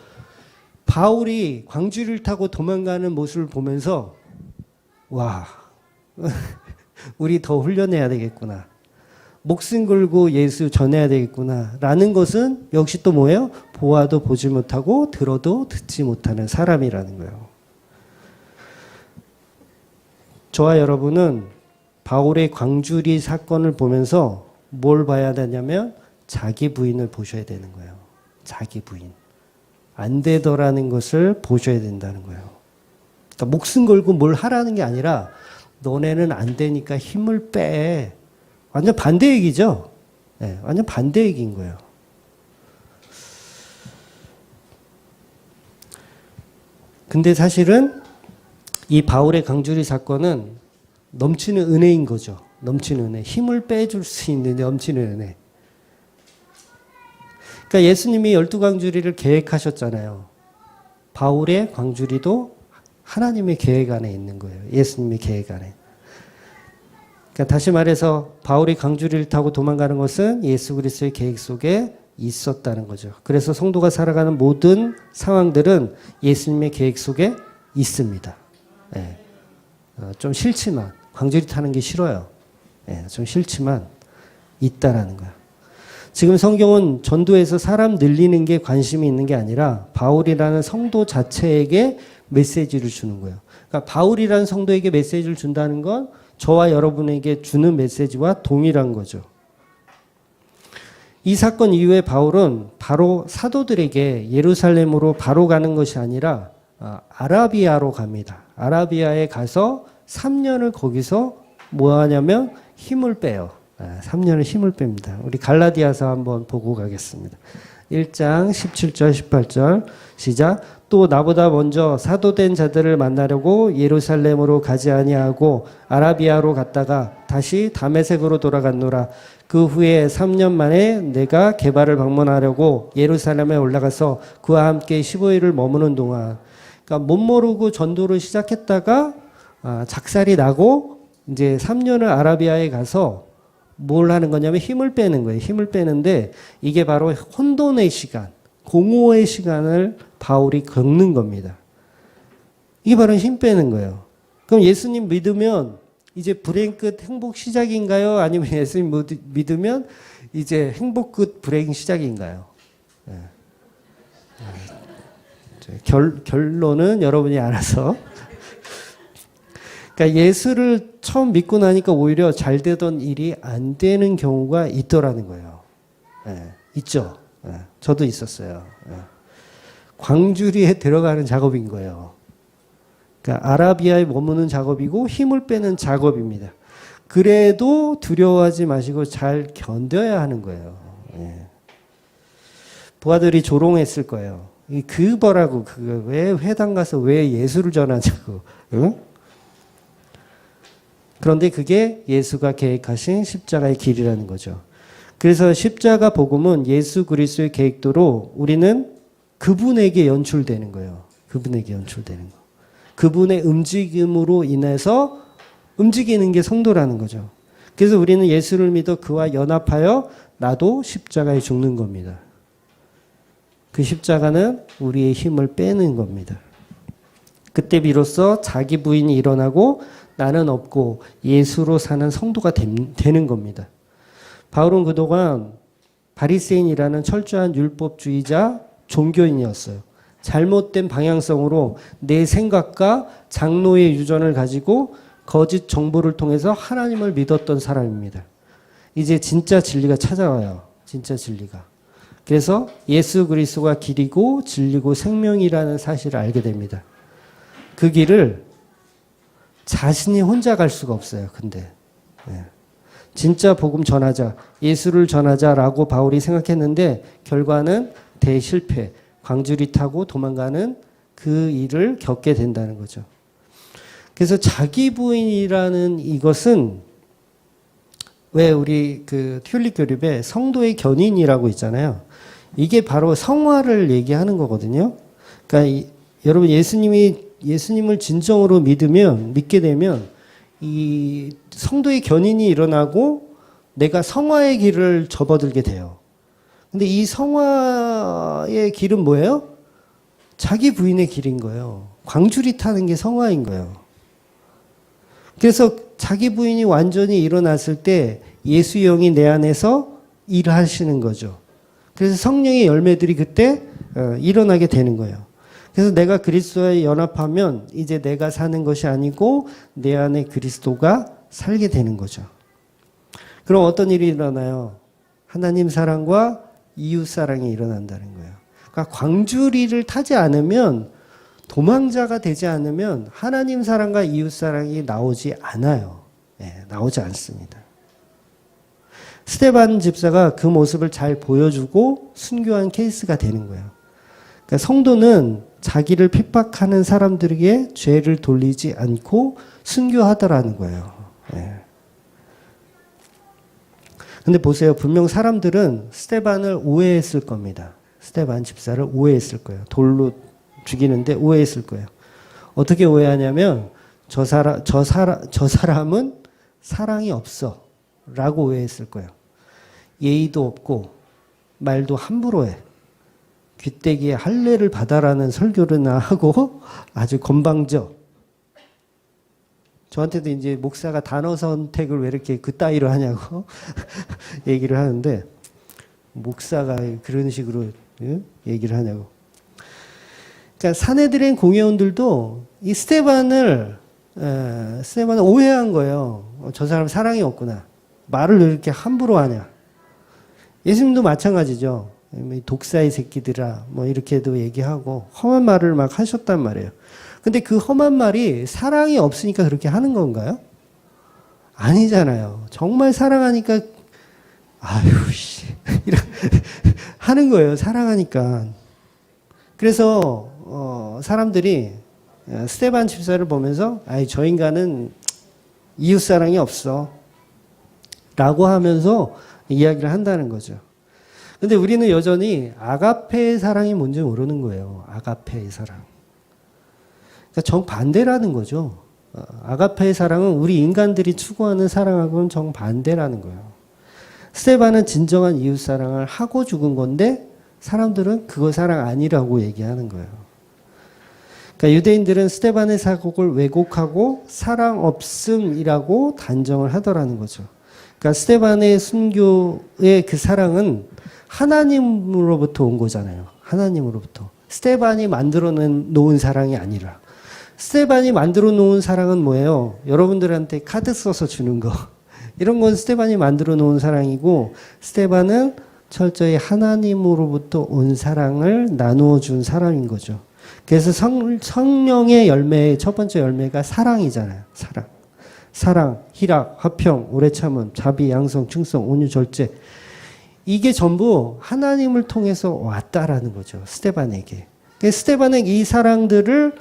바울이 광주리를 타고 도망가는 모습을 보면서 와, 우리 더 훈련해야 되겠구나. 목숨 걸고 예수 전해야 되겠구나. 라는 것은 역시 또 뭐예요? 보아도 보지 못하고 들어도 듣지 못하는 사람이라는 거예요. 저와 여러분은 바울의 광주리 사건을 보면서 뭘 봐야 되냐면 자기 부인을 보셔야 되는 거예요. 자기 부인. 안 되더라는 것을 보셔야 된다는 거예요. 그러니까 목숨 걸고 뭘 하라는 게 아니라 너네는 안 되니까 힘을 빼. 완전 반대 얘기죠. 네, 완전 반대 얘기인 거예요. 근데 사실은 이 바울의 강주리 사건은 넘치는 은혜인 거죠. 넘치는 은혜. 힘을 빼줄 수 있는 넘치는 은혜. 그러니까 예수님이 12광주리를 계획하셨잖아요. 바울의 광주리도 하나님의 계획 안에 있는 거예요. 예수님의 계획 안에. 그러니까 다시 말해서 바울이 광주리를 타고 도망가는 것은 예수 그리스도의 계획 속에 있었다는 거죠. 그래서 성도가 살아가는 모든 상황들은 예수님의 계획 속에 있습니다. 네. 좀 싫지만 광주리 타는 게 싫어요. 네, 좀 싫지만 있다라는 거예요. 지금 성경은 전도에서 사람 늘리는 게 관심이 있는 게 아니라 바울이라는 성도 자체에게 메시지를 주는 거예요. 그러니까 바울이라는 성도에게 메시지를 준다는 건 저와 여러분에게 주는 메시지와 동일한 거죠. 이 사건 이후에 바울은 바로 사도들에게 예루살렘으로 바로 가는 것이 아니라 아라비아로 갑니다. 아라비아에 가서 3년을 거기서 뭐 하냐면 힘을 빼요. 3년을 힘을 뺍니다. 우리 갈라디아서 한번 보고 가겠습니다. 1장 17절 18절 시작. 또 나보다 먼저 사도된 자들을 만나려고 예루살렘으로 가지 아니하고 아라비아로 갔다가 다시 다메섹으로 돌아갔노라. 그 후에 3년 만에 내가 게바를 방문하려고 예루살렘에 올라가서 그와 함께 15일을 머무는 동안, 그러니까 못 모르고 전도를 시작했다가 작살이 나고 이제 3년을 아라비아에 가서 뭘 하는 거냐면 힘을 빼는 거예요. 힘을 빼는데 이게 바로 혼돈의 시간, 공허의 시간을 바울이 겪는 겁니다. 이게 바로 힘 빼는 거예요. 그럼 예수님 믿으면 이제 불행 끝 행복 시작인가요? 아니면 예수님 믿으면 이제 행복 끝 불행 시작인가요? 네. 결론은 여러분이 알아서. 그러니까 예수를 처음 믿고 나니까 오히려 잘 되던 일이 안 되는 경우가 있더라는 거예요. 네, 있죠. 네, 저도 있었어요. 네. 광주리에 들어가는 작업인 거예요. 그러니까 아라비아에 머무는 작업이고 힘을 빼는 작업입니다. 그래도 두려워하지 마시고 잘 견뎌야 하는 거예요. 네. 부하들이 조롱했을 거예요. 그 뭐라고 왜 회당 가서 왜 예수를 전하자고. 응? 그런데 그게 예수가 계획하신 십자가의 길이라는 거죠. 그래서 십자가 복음은 예수 그리스도의 계획도로 우리는 그분에게 연출되는 거예요. 그분에게 연출되는 거. 그분의 움직임으로 인해서 움직이는 게 성도라는 거죠. 그래서 우리는 예수를 믿어 그와 연합하여 나도 십자가에 죽는 겁니다. 그 십자가는 우리의 힘을 빼는 겁니다. 그때 비로소 자기 부인이 일어나고 나는 없고 예수로 사는 성도가 되는 겁니다. 바울은 그동안 바리새인이라는 철저한 율법주의자 종교인이었어요. 잘못된 방향성으로 내 생각과 장로의 유전을 가지고 거짓 정보를 통해서 하나님을 믿었던 사람입니다. 이제 진짜 진리가 찾아와요. 진짜 진리가. 그래서 예수 그리스도가 길이고 진리고 생명이라는 사실을 알게 됩니다. 그 길을 자신이 혼자 갈 수가 없어요. 근데 진짜 복음 전하자, 예수를 전하자라고 바울이 생각했는데 결과는 대실패, 광주리 타고 도망가는 그 일을 겪게 된다는 거죠. 그래서 자기 부인이라는 이것은 왜 우리 그 튤립 교립에 성도의 견인이라고 있잖아요. 이게 바로 성화를 얘기하는 거거든요. 그러니까 여러분 예수님을 진정으로 믿게 되면 이 성도의 견인이 일어나고 내가 성화의 길을 접어들게 돼요. 근데 이 성화의 길은 뭐예요? 자기 부인의 길인 거예요. 광주리 타는 게 성화인 거예요. 그래서 자기 부인이 완전히 일어났을 때 예수의 영이 내 안에서 일하시는 거죠. 그래서 성령의 열매들이 그때 일어나게 되는 거예요. 그래서 내가 그리스도와 연합하면 이제 내가 사는 것이 아니고 내 안에 그리스도가 살게 되는 거죠. 그럼 어떤 일이 일어나요? 하나님 사랑과 이웃 사랑이 일어난다는 거예요. 그러니까 광주리를 타지 않으면, 도망자가 되지 않으면 하나님 사랑과 이웃 사랑이 나오지 않아요. 나오지 않습니다. 스데반 집사가 그 모습을 잘 보여주고 순교한 케이스가 되는 거예요. 그러니까 성도는 자기를 핍박하는 사람들에게 죄를 돌리지 않고 순교하더라는 거예요. 근데 보세요. 분명 사람들은 스데반을 오해했을 겁니다. 스데반 집사를 오해했을 거예요. 돌로 죽이는데 오해했을 거예요. 어떻게 오해하냐면 저 사람은 사랑이 없어 라고 오해했을 거예요. 예의도 없고 말도 함부로 해. 귀때기에 할례를 받아라는 설교를 하고 아주 건방져. 저한테도 이제 목사가 단어 선택을 왜 이렇게 그따위로 하냐고 얘기를 하는데, 목사가 그런 식으로 얘기를 하냐고. 그러니까 사내들의 공회원들도 이 스데반을 오해한 거예요. 저 사람 사랑이 없구나. 말을 왜 이렇게 함부로 하냐. 예수님도 마찬가지죠. 독사의 새끼들아 뭐 이렇게도 얘기하고 험한 말을 막 하셨단 말이에요. 근데 그 험한 말이 사랑이 없으니까 그렇게 하는 건가요? 아니잖아요. 정말 사랑하니까 아유 씨 하는 거예요. 사랑하니까. 그래서 사람들이 스데반 집사를 보면서 아이 저 인간은 이웃 사랑이 없어 라고 하면서 이야기를 한다는 거죠. 근데 우리는 여전히 아가페의 사랑이 뭔지 모르는 거예요. 아가페의 사랑. 그러니까 정반대라는 거죠. 아가페의 사랑은 우리 인간들이 추구하는 사랑하고는 정반대라는 거예요. 스데반은 진정한 이웃 사랑을 하고 죽은 건데 사람들은 그거 사랑 아니라고 얘기하는 거예요. 그러니까 유대인들은 스데반의 사곡을 왜곡하고 사랑 없음이라고 단정을 하더라는 거죠. 그러니까 스데반의 순교의 그 사랑은 하나님으로부터 온 거잖아요. 하나님으로부터. 스데반이 만들어 놓은 사랑이 아니라. 스데반이 만들어 놓은 사랑은 뭐예요? 여러분들한테 카드 써서 주는 거. 이런 건 스데반이 만들어 놓은 사랑이고, 스데반은 철저히 하나님으로부터 온 사랑을 나누어 준 사람인 거죠. 그래서 성령의 열매의 첫 번째 열매가 사랑이잖아요. 사랑. 사랑, 희락, 화평, 오래 참음, 자비, 양성, 충성, 온유, 절제. 이게 전부 하나님을 통해서 왔다라는 거죠. 스데반에게. 스데반은 이 사랑들을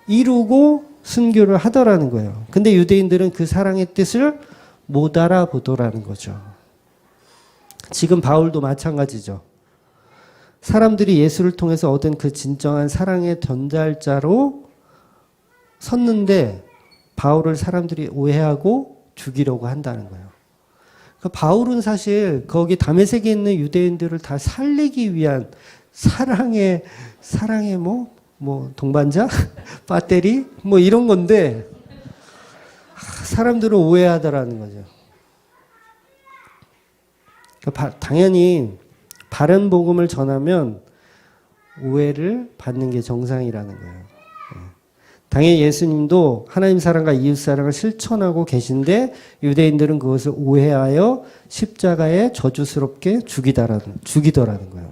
이루고 순교를 하더라는 거예요. 근데 유대인들은 그 사랑의 뜻을 못 알아보더라는 거죠. 지금 바울도 마찬가지죠. 사람들이 예수를 통해서 얻은 그 진정한 사랑의 전달자로 섰는데 바울을 사람들이 오해하고 죽이려고 한다는 거예요. 그러니까 바울은 사실 거기 다메섹에 있는 유대인들을 다 살리기 위한 사랑의 동반자? 배터리? 뭐 이런 건데 사람들은 오해하더라는 거죠. 그러니까 당연히 바른 복음을 전하면 오해를 받는 게 정상이라는 거예요. 당연히 예수님도 하나님 사랑과 이웃 사랑을 실천하고 계신데 유대인들은 그것을 오해하여 십자가에 저주스럽게 죽이더라는 거예요.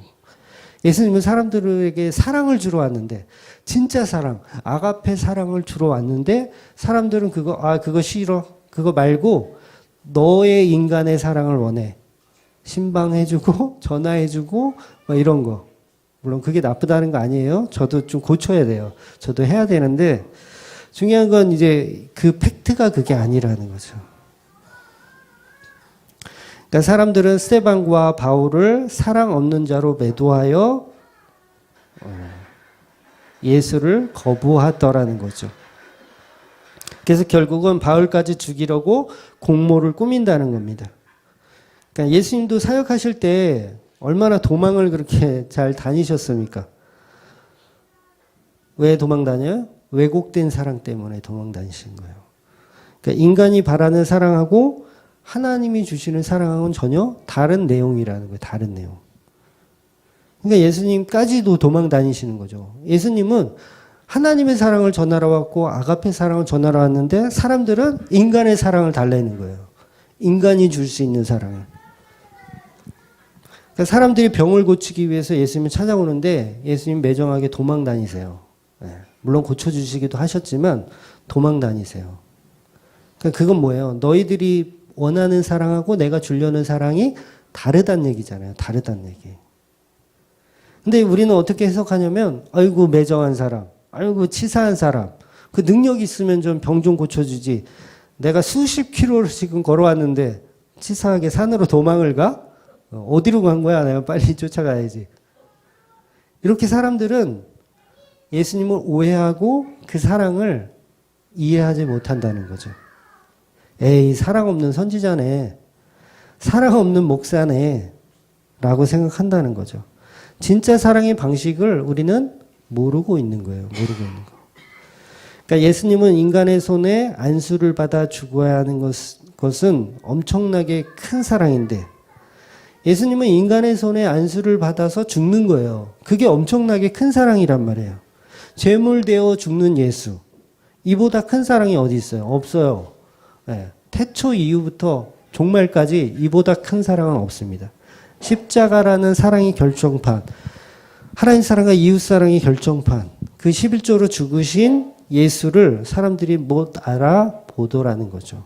예수님은 사람들에게 사랑을 주러 왔는데, 진짜 사랑, 아가페 사랑을 주러 왔는데 사람들은 그거 싫어. 그거 말고 너의 인간의 사랑을 원해. 신방해주고 전화해주고 뭐 이런 거. 물론 그게 나쁘다는 거 아니에요. 저도 좀 고쳐야 돼요. 저도 해야 되는데 중요한 건 이제 그 팩트가 그게 아니라는 거죠. 그러니까 사람들은 스데반과 바울을 사랑 없는 자로 매도하여 예수를 거부하더라는 거죠. 그래서 결국은 바울까지 죽이려고 공모를 꾸민다는 겁니다. 그러니까 예수님도 사역하실 때 얼마나 도망을 그렇게 잘 다니셨습니까? 왜 도망 다녀요? 왜곡된 사랑 때문에 도망 다니신 거예요. 그러니까 인간이 바라는 사랑하고 하나님이 주시는 사랑하고는 전혀 다른 내용이라는 거예요. 다른 내용. 그러니까 예수님까지도 도망 다니시는 거죠. 예수님은 하나님의 사랑을 전하러 왔고 아가페 사랑을 전하러 왔는데 사람들은 인간의 사랑을 달래는 거예요. 인간이 줄 수 있는 사랑을. 그러니까 사람들이 병을 고치기 위해서 예수님을 찾아오는데 예수님 매정하게 도망 다니세요. 물론 고쳐주시기도 하셨지만 도망 다니세요. 그러니까 그건 뭐예요? 너희들이 원하는 사랑하고 내가 주려는 사랑이 다르다는 얘기잖아요. 다르다는 얘기. 근데 우리는 어떻게 해석하냐면 아이고 매정한 사람, 아이고 치사한 사람, 그 능력 있으면 좀 병 좀 고쳐주지. 내가 수십 킬로를 지금 걸어왔는데 치사하게 산으로 도망을 가? 어디로 간 거야? 내가 빨리 쫓아가야지. 이렇게 사람들은 예수님을 오해하고 그 사랑을 이해하지 못한다는 거죠. 에이, 사랑 없는 선지자네. 사랑 없는 목사네. 라고 생각한다는 거죠. 진짜 사랑의 방식을 우리는 모르고 있는 거예요. 모르고 있는 거. 그러니까 예수님은 인간의 손에 안수를 받아 죽어야 하는 것은 엄청나게 큰 사랑인데 예수님은 인간의 손에 안수를 받아서 죽는 거예요. 그게 엄청나게 큰 사랑이란 말이에요. 제물되어 죽는 예수. 이보다 큰 사랑이 어디 있어요? 없어요. 네. 태초 이후부터 종말까지 이보다 큰 사랑은 없습니다. 십자가라는 사랑의 결정판, 하나님 사랑과 이웃 사랑의 결정판, 그 11조로 죽으신 예수를 사람들이 못 알아보더라는 거죠.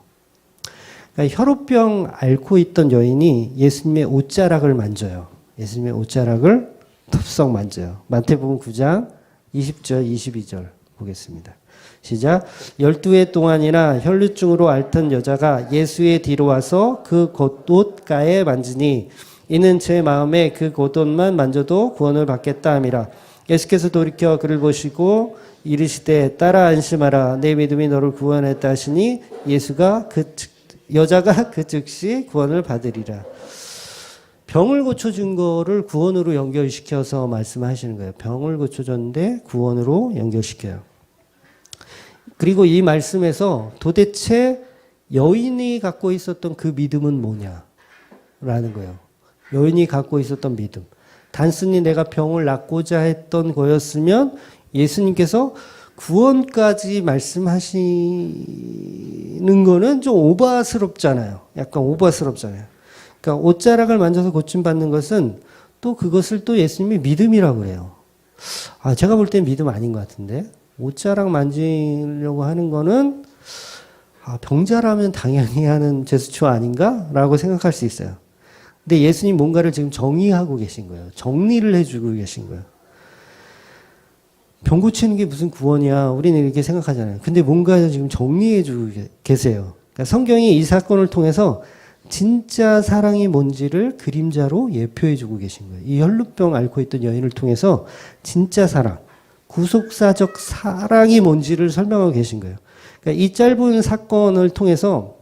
그러니까 혈우병 앓고 있던 여인이 예수님의 옷자락을 만져요. 예수님의 옷자락을 덥석 만져요. 마태복음 9장 20절, 22절 보겠습니다. 시작. 12해 동안이나 혈루증으로 앓던 여자가 예수의 뒤로 와서 그 겉옷가에 만지니 이는 제 마음에 그 겉옷만 만져도 구원을 받겠다 함이라. 예수께서 돌이켜 그를 보시고 이르시되 따라 안심하라. 내 믿음이 너를 구원했다 하시니 여자가 그 즉시 구원을 받으리라. 병을 고쳐준 거를 구원으로 연결시켜서 말씀하시는 거예요. 병을 고쳐줬는데 구원으로 연결시켜요. 그리고 이 말씀에서 도대체 여인이 갖고 있었던 그 믿음은 뭐냐라는 거예요. 여인이 갖고 있었던 믿음. 단순히 내가 병을 낫고자 했던 거였으면 예수님께서 구원까지 말씀하시는 거는 좀 오바스럽잖아요. 약간 오바스럽잖아요. 그러니까 옷자락을 만져서 고침받는 것은 또 그것을 또 예수님이 믿음이라고 그래요. 제가 볼 땐 믿음 아닌 것 같은데. 옷자락 만지려고 하는 거는 병자라면 당연히 하는 제스처 아닌가? 라고 생각할 수 있어요. 근데 예수님 뭔가를 지금 정의하고 계신 거예요. 정리를 해주고 계신 거예요. 병 고치는 게 무슨 구원이야. 우리는 이렇게 생각하잖아요. 근데 뭔가 지금 정리해주고 계세요. 그러니까 성경이 이 사건을 통해서 진짜 사랑이 뭔지를 그림자로 예표해주고 계신 거예요. 이 혈루병 앓고 있던 여인을 통해서 진짜 사랑, 구속사적 사랑이 뭔지를 설명하고 계신 거예요. 그러니까 이 짧은 사건을 통해서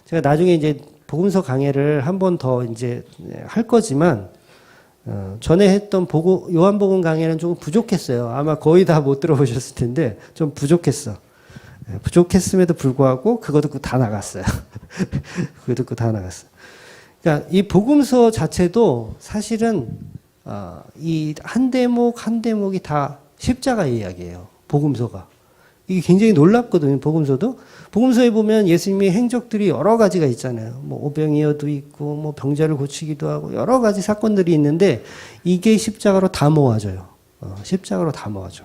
제가 나중에 이제 복음서 강해를 한 번 더 이제 할 거지만 전에 했던 요한복음 강해는 조금 부족했어요. 아마 거의 다 못 들어보셨을 텐데 좀 부족했어. 부족했음에도 불구하고 그거 듣고 다 나갔어요. 그거 듣고 다 나갔어요. 그러니까 이 복음서 자체도 사실은 이 한 대목 한 대목이 다 십자가 이야기예요. 복음서가. 이게 굉장히 놀랍거든요. 복음서도. 복음서에 보면 예수님의 행적들이 여러 가지가 있잖아요. 뭐 오병이어도 있고 뭐 병자를 고치기도 하고 여러 가지 사건들이 있는데 이게 십자가로 다 모아져요. 십자가로 다 모아져.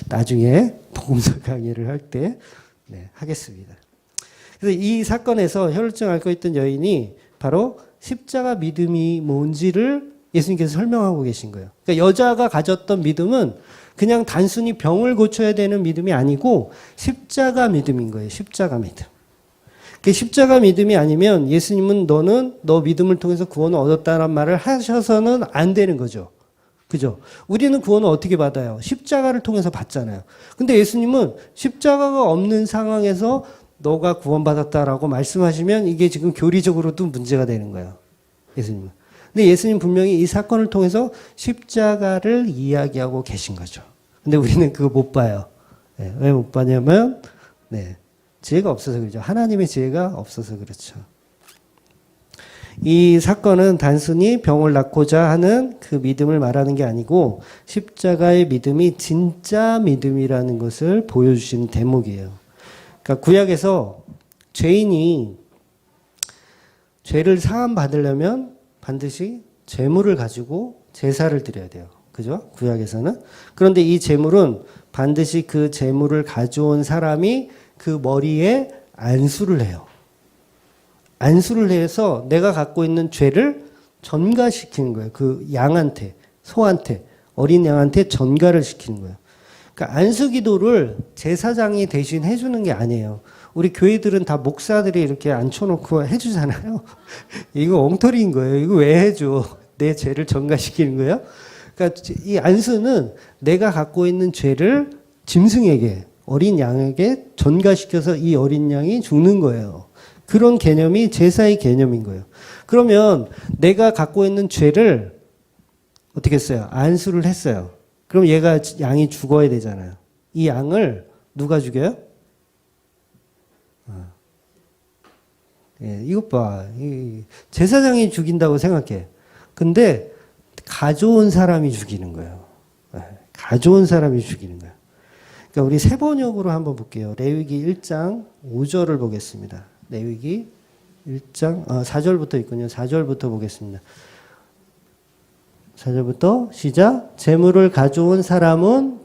나중에 복음서 강의를 할 때 하겠습니다. 그래서 이 사건에서 혈루증 앓고 있던 여인이 바로 십자가 믿음이 뭔지를 예수님께서 설명하고 계신 거예요. 그러니까 여자가 가졌던 믿음은 그냥 단순히 병을 고쳐야 되는 믿음이 아니고 십자가 믿음인 거예요. 십자가 믿음. 십자가 믿음이 아니면 예수님은 너는 너 믿음을 통해서 구원을 얻었다는 말을 하셔서는 안 되는 거죠. 그죠? 우리는 구원을 어떻게 받아요? 십자가를 통해서 받잖아요. 근데 예수님은 십자가가 없는 상황에서 너가 구원받았다라고 말씀하시면 이게 지금 교리적으로도 문제가 되는 거예요. 예수님은. 근데 예수님 분명히 이 사건을 통해서 십자가를 이야기하고 계신 거죠. 근데 우리는 그거 못 봐요. 왜 못 봐냐면, 지혜가 없어서 그렇죠. 하나님의 지혜가 없어서 그렇죠. 이 사건은 단순히 병을 낫고자 하는 그 믿음을 말하는 게 아니고 십자가의 믿음이 진짜 믿음이라는 것을 보여주시는 대목이에요. 그러니까 구약에서 죄인이 죄를 사함 받으려면 반드시 제물을 가지고 제사를 드려야 돼요. 그죠? 구약에서는. 그런데 이 제물은 반드시 그 제물을 가져온 사람이 그 머리에 안수를 해요. 안수를 해서 내가 갖고 있는 죄를 전가시키는 거예요. 그 양한테, 소한테, 어린 양한테 전가를 시키는 거예요. 그러니까 안수 기도를 제사장이 대신 해주는 게 아니에요. 우리 교회들은 다 목사들이 이렇게 앉혀놓고 해주잖아요. 이거 엉터리인 거예요. 이거 왜 해줘? 내 죄를 전가시키는 거예요? 그러니까 이 안수는 내가 갖고 있는 죄를 짐승에게, 어린 양에게 전가시켜서 이 어린 양이 죽는 거예요. 그런 개념이 제사의 개념인 거예요. 그러면 내가 갖고 있는 죄를 어떻게 했어요? 안수를 했어요. 그럼 얘가 양이 죽어야 되잖아요. 이 양을 누가 죽여요? 예, 이것 봐. 제사장이 죽인다고 생각해. 근데 가져온 사람이 죽이는 거예요. 가져온 사람이 죽이는 거예요. 그러니까 우리 세번역으로 한번 볼게요. 레위기 1장 5절을 보겠습니다. 레위기 1장 4절부터 있군요. 4절부터 보겠습니다. 4절부터 시작. 제물을 가져온 사람은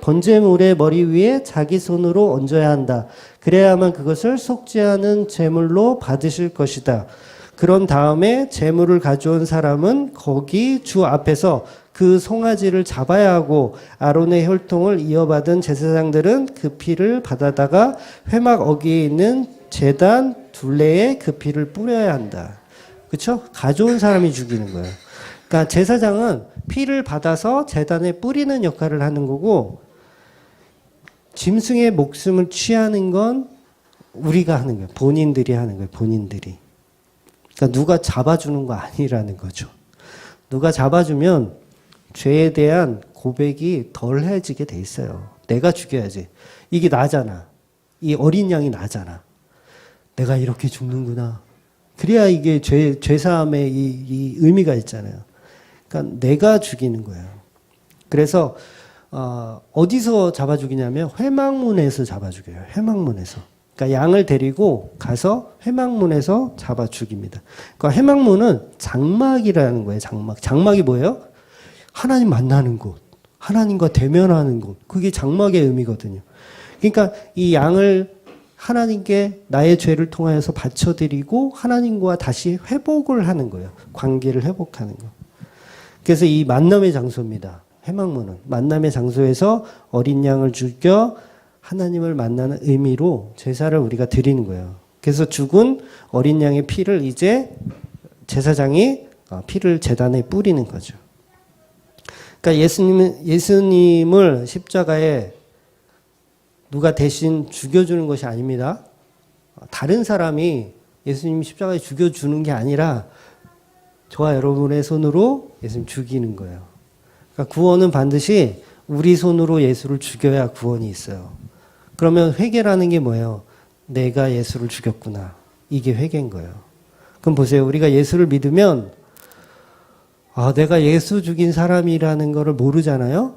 번제물의 머리 위에 자기 손으로 얹어야 한다. 그래야만 그것을 속지 않은 제물로 받으실 것이다. 그런 다음에 제물을 가져온 사람은 거기 주 앞에서 그 송아지를 잡아야 하고 아론의 혈통을 이어받은 제사장들은 그 피를 받아다가 회막 어귀에 있는 제단 둘레에 그 피를 뿌려야 한다. 그렇죠? 가져온 사람이 죽이는 거예요. 그러니까 제사장은 피를 받아서 제단에 뿌리는 역할을 하는 거고 짐승의 목숨을 취하는 건 우리가 하는 거예요. 본인들이 하는 거예요. 본인들이. 그러니까 누가 잡아주는 거 아니라는 거죠. 누가 잡아주면 죄에 대한 고백이 덜해지게 돼 있어요. 내가 죽여야지. 이게 나잖아. 이 어린 양이 나잖아. 내가 이렇게 죽는구나. 그래야 이게 죄사함의 이 의미가 있잖아요. 그러니까 내가 죽이는 거예요. 그래서 어디서 잡아 죽이냐면 회막문에서 잡아 죽여요. 회막문에서. 그러니까 양을 데리고 가서 회막문에서 잡아 죽입니다. 그러니까 회막문은 장막이라는 거예요. 장막. 장막이 뭐예요? 하나님 만나는 곳. 하나님과 대면하는 곳. 그게 장막의 의미거든요. 그러니까 이 양을 하나님께 나의 죄를 통하여서 바쳐드리고 하나님과 다시 회복을 하는 거예요. 관계를 회복하는 거. 그래서 이 만남의 장소입니다. 회막문은. 만남의 장소에서 어린 양을 죽여 하나님을 만나는 의미로 제사를 우리가 드리는 거예요. 그래서 죽은 어린 양의 피를 이제 제사장이 피를 제단에 뿌리는 거죠. 그러니까 예수님을 십자가에 누가 대신 죽여주는 것이 아닙니다. 다른 사람이 예수님 십자가에 죽여주는 게 아니라 저와 여러분의 손으로 예수님 죽이는 거예요. 그러니까 구원은 반드시 우리 손으로 예수를 죽여야 구원이 있어요. 그러면 회개라는 게 뭐예요? 내가 예수를 죽였구나. 이게 회개인 거예요. 그럼 보세요. 우리가 예수를 믿으면 내가 예수 죽인 사람이라는 거를 모르잖아요.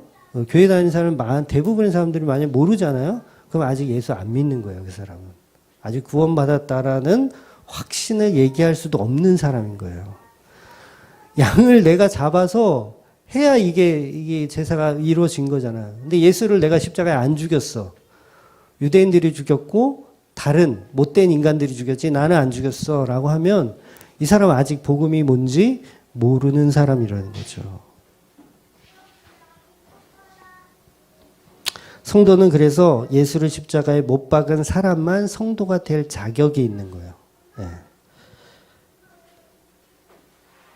교회 다니는 사람은 대부분의 사람들이 만약 모르잖아요. 그럼 아직 예수 안 믿는 거예요. 그 사람은. 아직 구원받았다라는 확신을 얘기할 수도 없는 사람인 거예요. 양을 내가 잡아서 해야 이게 제사가 이루어진 거잖아요. 근데 예수를 내가 십자가에 안 죽였어. 유대인들이 죽였고 다른 못된 인간들이 죽였지 나는 안 죽였어 라고 하면 이 사람은 아직 복음이 뭔지 모르는 사람이라는 거죠. 성도는 그래서 예수를 십자가에 못 박은 사람만 성도가 될 자격이 있는 거예요. 네.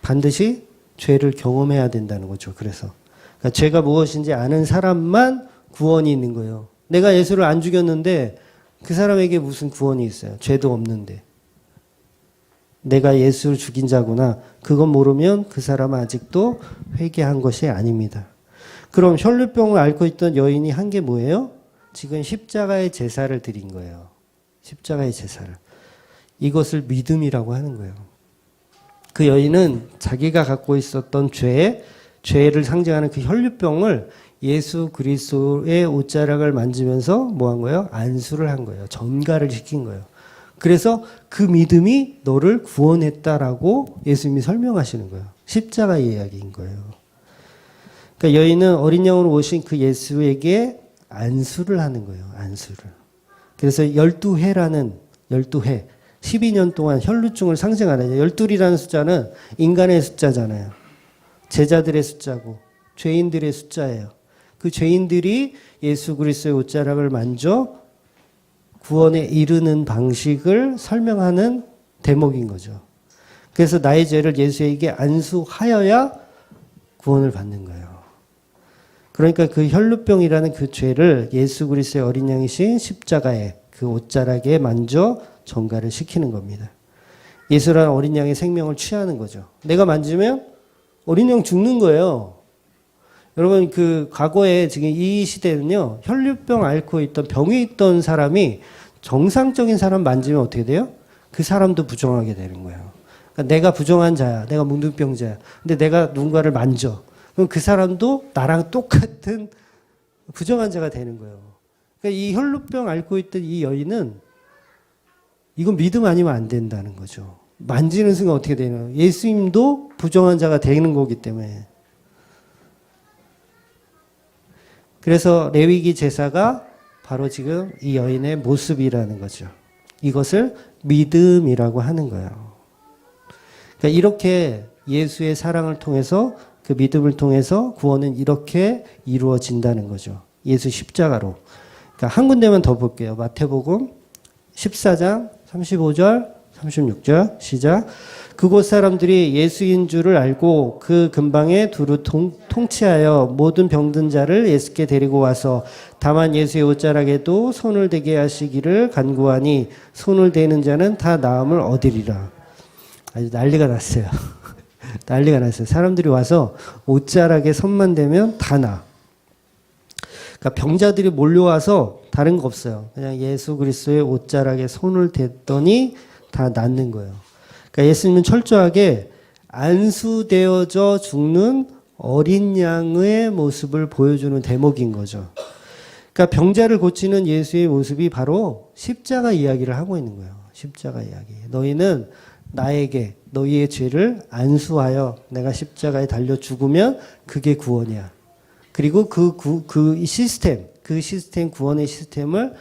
반드시 죄를 경험해야 된다는 거죠. 그래서 그러니까 죄가 무엇인지 아는 사람만 구원이 있는 거예요. 내가 예수를 안 죽였는데 그 사람에게 무슨 구원이 있어요? 죄도 없는데. 내가 예수를 죽인 자구나. 그건 모르면 그 사람은 아직도 회개한 것이 아닙니다. 그럼 혈루병을 앓고 있던 여인이 한 게 뭐예요? 지금 십자가의 제사를 드린 거예요. 십자가의 제사를. 이것을 믿음이라고 하는 거예요. 그 여인은 자기가 갖고 있었던 죄를 상징하는 그 혈류병을 예수 그리스도의 옷자락을 만지면서 뭐 한 거예요? 안수를 한 거예요. 전가를 시킨 거예요. 그래서 그 믿음이 너를 구원했다라고 예수님이 설명하시는 거예요. 십자가의 이야기인 거예요. 그러니까 여인은 어린 양으로 오신 그 예수에게 안수를 하는 거예요. 안수를. 그래서 12회라는 12회 12년 동안 혈루증을 상징하는 12이라는 숫자는 인간의 숫자잖아요. 제자들의 숫자고 죄인들의 숫자예요. 그 죄인들이 예수 그리스도의 옷자락을 만져 구원에 이르는 방식을 설명하는 대목인 거죠. 그래서 나의 죄를 예수에게 안수하여야 구원을 받는 거예요. 그러니까 그 혈루병이라는 그 죄를 예수 그리스도의 어린 양이신 십자가에 그 옷자락에 만져 전가를 시키는 겁니다. 예수라는 어린 양의 생명을 취하는 거죠. 내가 만지면 어린 양 죽는 거예요. 여러분 그 과거에 지금 이 시대는요. 혈류병 앓고 있던 병이 있던 사람이 정상적인 사람 만지면 어떻게 돼요? 그 사람도 부정하게 되는 거예요. 그러니까 내가 부정한 자야. 내가 뭉둥병자야. 근데 내가 누군가를 만져. 그럼 그 사람도 나랑 똑같은 부정한 자가 되는 거예요. 그러니까 이 혈루병 앓고 있던 이 여인은 이건 믿음 아니면 안 된다는 거죠. 만지는 순간 어떻게 되나요? 예수님도 부정한 자가 되는 거기 때문에. 그래서 레위기 제사가 바로 지금 이 여인의 모습이라는 거죠. 이것을 믿음이라고 하는 거예요. 그러니까 이렇게 예수의 사랑을 통해서 그 믿음을 통해서 구원은 이렇게 이루어진다는 거죠. 예수 십자가로. 그러니까 한 군데만 더 볼게요. 마태복음 14장 35절 36절 시작. 그곳 사람들이 예수인 줄을 알고 그 근방에 두루 통치하여 모든 병든 자를 예수께 데리고 와서 다만 예수의 옷자락에도 손을 대게 하시기를 간구하니 손을 대는 자는 다 나음을 얻으리라. 아주 난리가 났어요. 난리가 났어요. 사람들이 와서 옷자락에 손만 대면 다 나. 그러니까 병자들이 몰려와서 다른 거 없어요. 그냥 예수 그리스도의 옷자락에 손을 댔더니 다 낫는 거예요. 그러니까 예수님은 철저하게 안수되어져 죽는 어린 양의 모습을 보여주는 대목인 거죠. 그러니까 병자를 고치는 예수의 모습이 바로 십자가 이야기를 하고 있는 거예요. 십자가 이야기. 너희는 나에게 너희의 죄를 안수하여 내가 십자가에 달려 죽으면 그게 구원이야. 그리고 그 시스템, 구원의 시스템을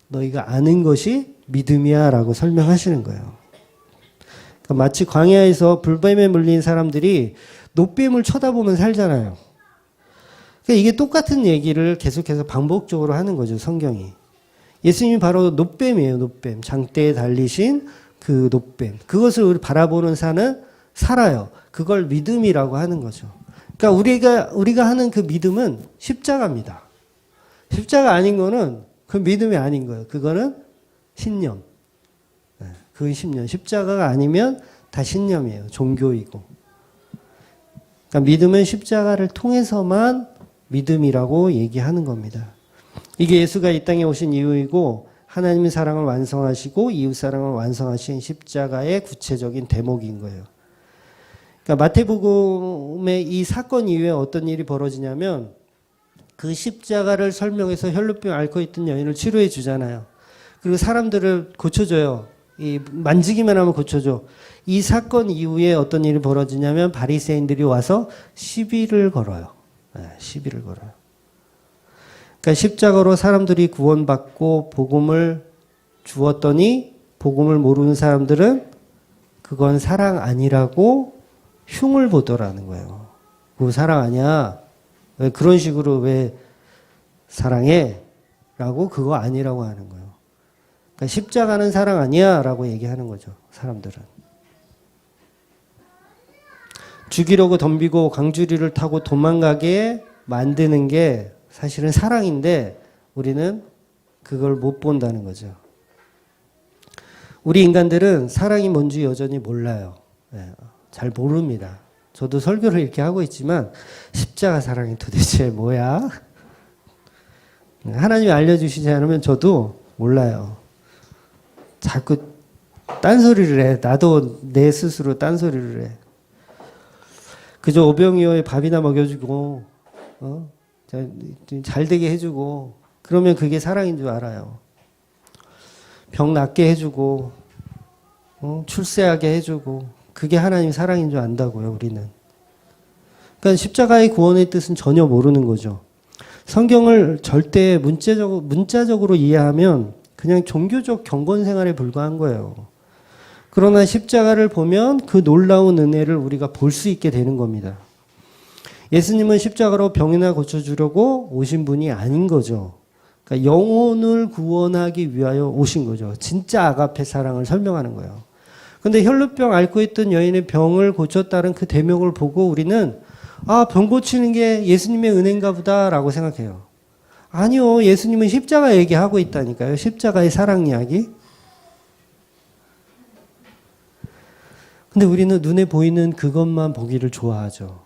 너희가 아는 것이 믿음이야 라고 설명하시는 거예요. 그러니까 마치 광야에서 불뱀에 물린 사람들이 노뱀을 쳐다보면 살잖아요. 그러니까 이게 똑같은 얘기를 계속해서 반복적으로 하는 거죠, 성경이. 예수님이 바로 노뱀이에요, 노뱀. 장대에 달리신 그 노뱀. 그것을 우리 바라보는 사는 살아요. 그걸 믿음이라고 하는 거죠. 그러니까 우리가 하는 그 믿음은 십자가입니다. 십자가 아닌 거는 그 믿음이 아닌 거예요. 그거는 신념. 그 신념. 십자가가 아니면 다 신념이에요. 종교이고. 그러니까 믿음은 십자가를 통해서만 믿음이라고 얘기하는 겁니다. 이게 예수가 이 땅에 오신 이유이고 하나님의 사랑을 완성하시고 이웃 사랑을 완성하신 십자가의 구체적인 대목인 거예요. 그러니까 마태복음의 이 사건 이후에 어떤 일이 벌어지냐면 그 십자가를 설명해서 혈루병 앓고 있던 여인을 치료해 주잖아요. 그리고 사람들을 고쳐줘요. 이 만지기만 하면 고쳐줘. 이 사건 이후에 어떤 일이 벌어지냐면 바리새인들이 와서 시비를 걸어요. 시비를 걸어요. 그러니까 십자가로 사람들이 구원받고 복음을 주었더니 복음을 모르는 사람들은 그건 사랑 아니라고 흉을 보더라는 거예요. 그거 사랑 아니야. 왜 그런 식으로 왜 사랑해? 라고 그거 아니라고 하는 거예요. 그러니까 십자가는 사랑 아니야 라고 얘기하는 거죠. 사람들은. 죽이려고 덤비고 광주리를 타고 도망가게 만드는 게 사실은 사랑인데 우리는 그걸 못 본다는 거죠. 우리 인간들은 사랑이 뭔지 여전히 몰라요. 잘 모릅니다. 저도 설교를 이렇게 하고 있지만 십자가 사랑이 도대체 뭐야? 하나님이 알려주시지 않으면 저도 몰라요. 자꾸 딴소리를 해. 나도 내 스스로 딴소리를 해. 그저 오병이어에 밥이나 먹여주고 잘 되게 해주고 그러면 그게 사랑인 줄 알아요. 병 낫게 해주고 출세하게 해주고 그게 하나님 사랑인 줄 안다고요. 우리는. 그러니까 십자가의 구원의 뜻은 전혀 모르는 거죠. 성경을 절대 문자적으로 이해하면 그냥 종교적 경건 생활에 불과한 거예요. 그러나 십자가를 보면 그 놀라운 은혜를 우리가 볼 수 있게 되는 겁니다. 예수님은 십자가로 병이나 고쳐주려고 오신 분이 아닌 거죠. 그러니까 영혼을 구원하기 위하여 오신 거죠. 진짜 아가페 사랑을 설명하는 거예요. 근데 혈루병 앓고 있던 여인의 병을 고쳤다는 그 대목을 보고 우리는 병 고치는 게 예수님의 은혜인가 보다라고 생각해요. 아니요. 예수님은 십자가 얘기하고 있다니까요. 십자가의 사랑 이야기. 근데 우리는 눈에 보이는 그것만 보기를 좋아하죠.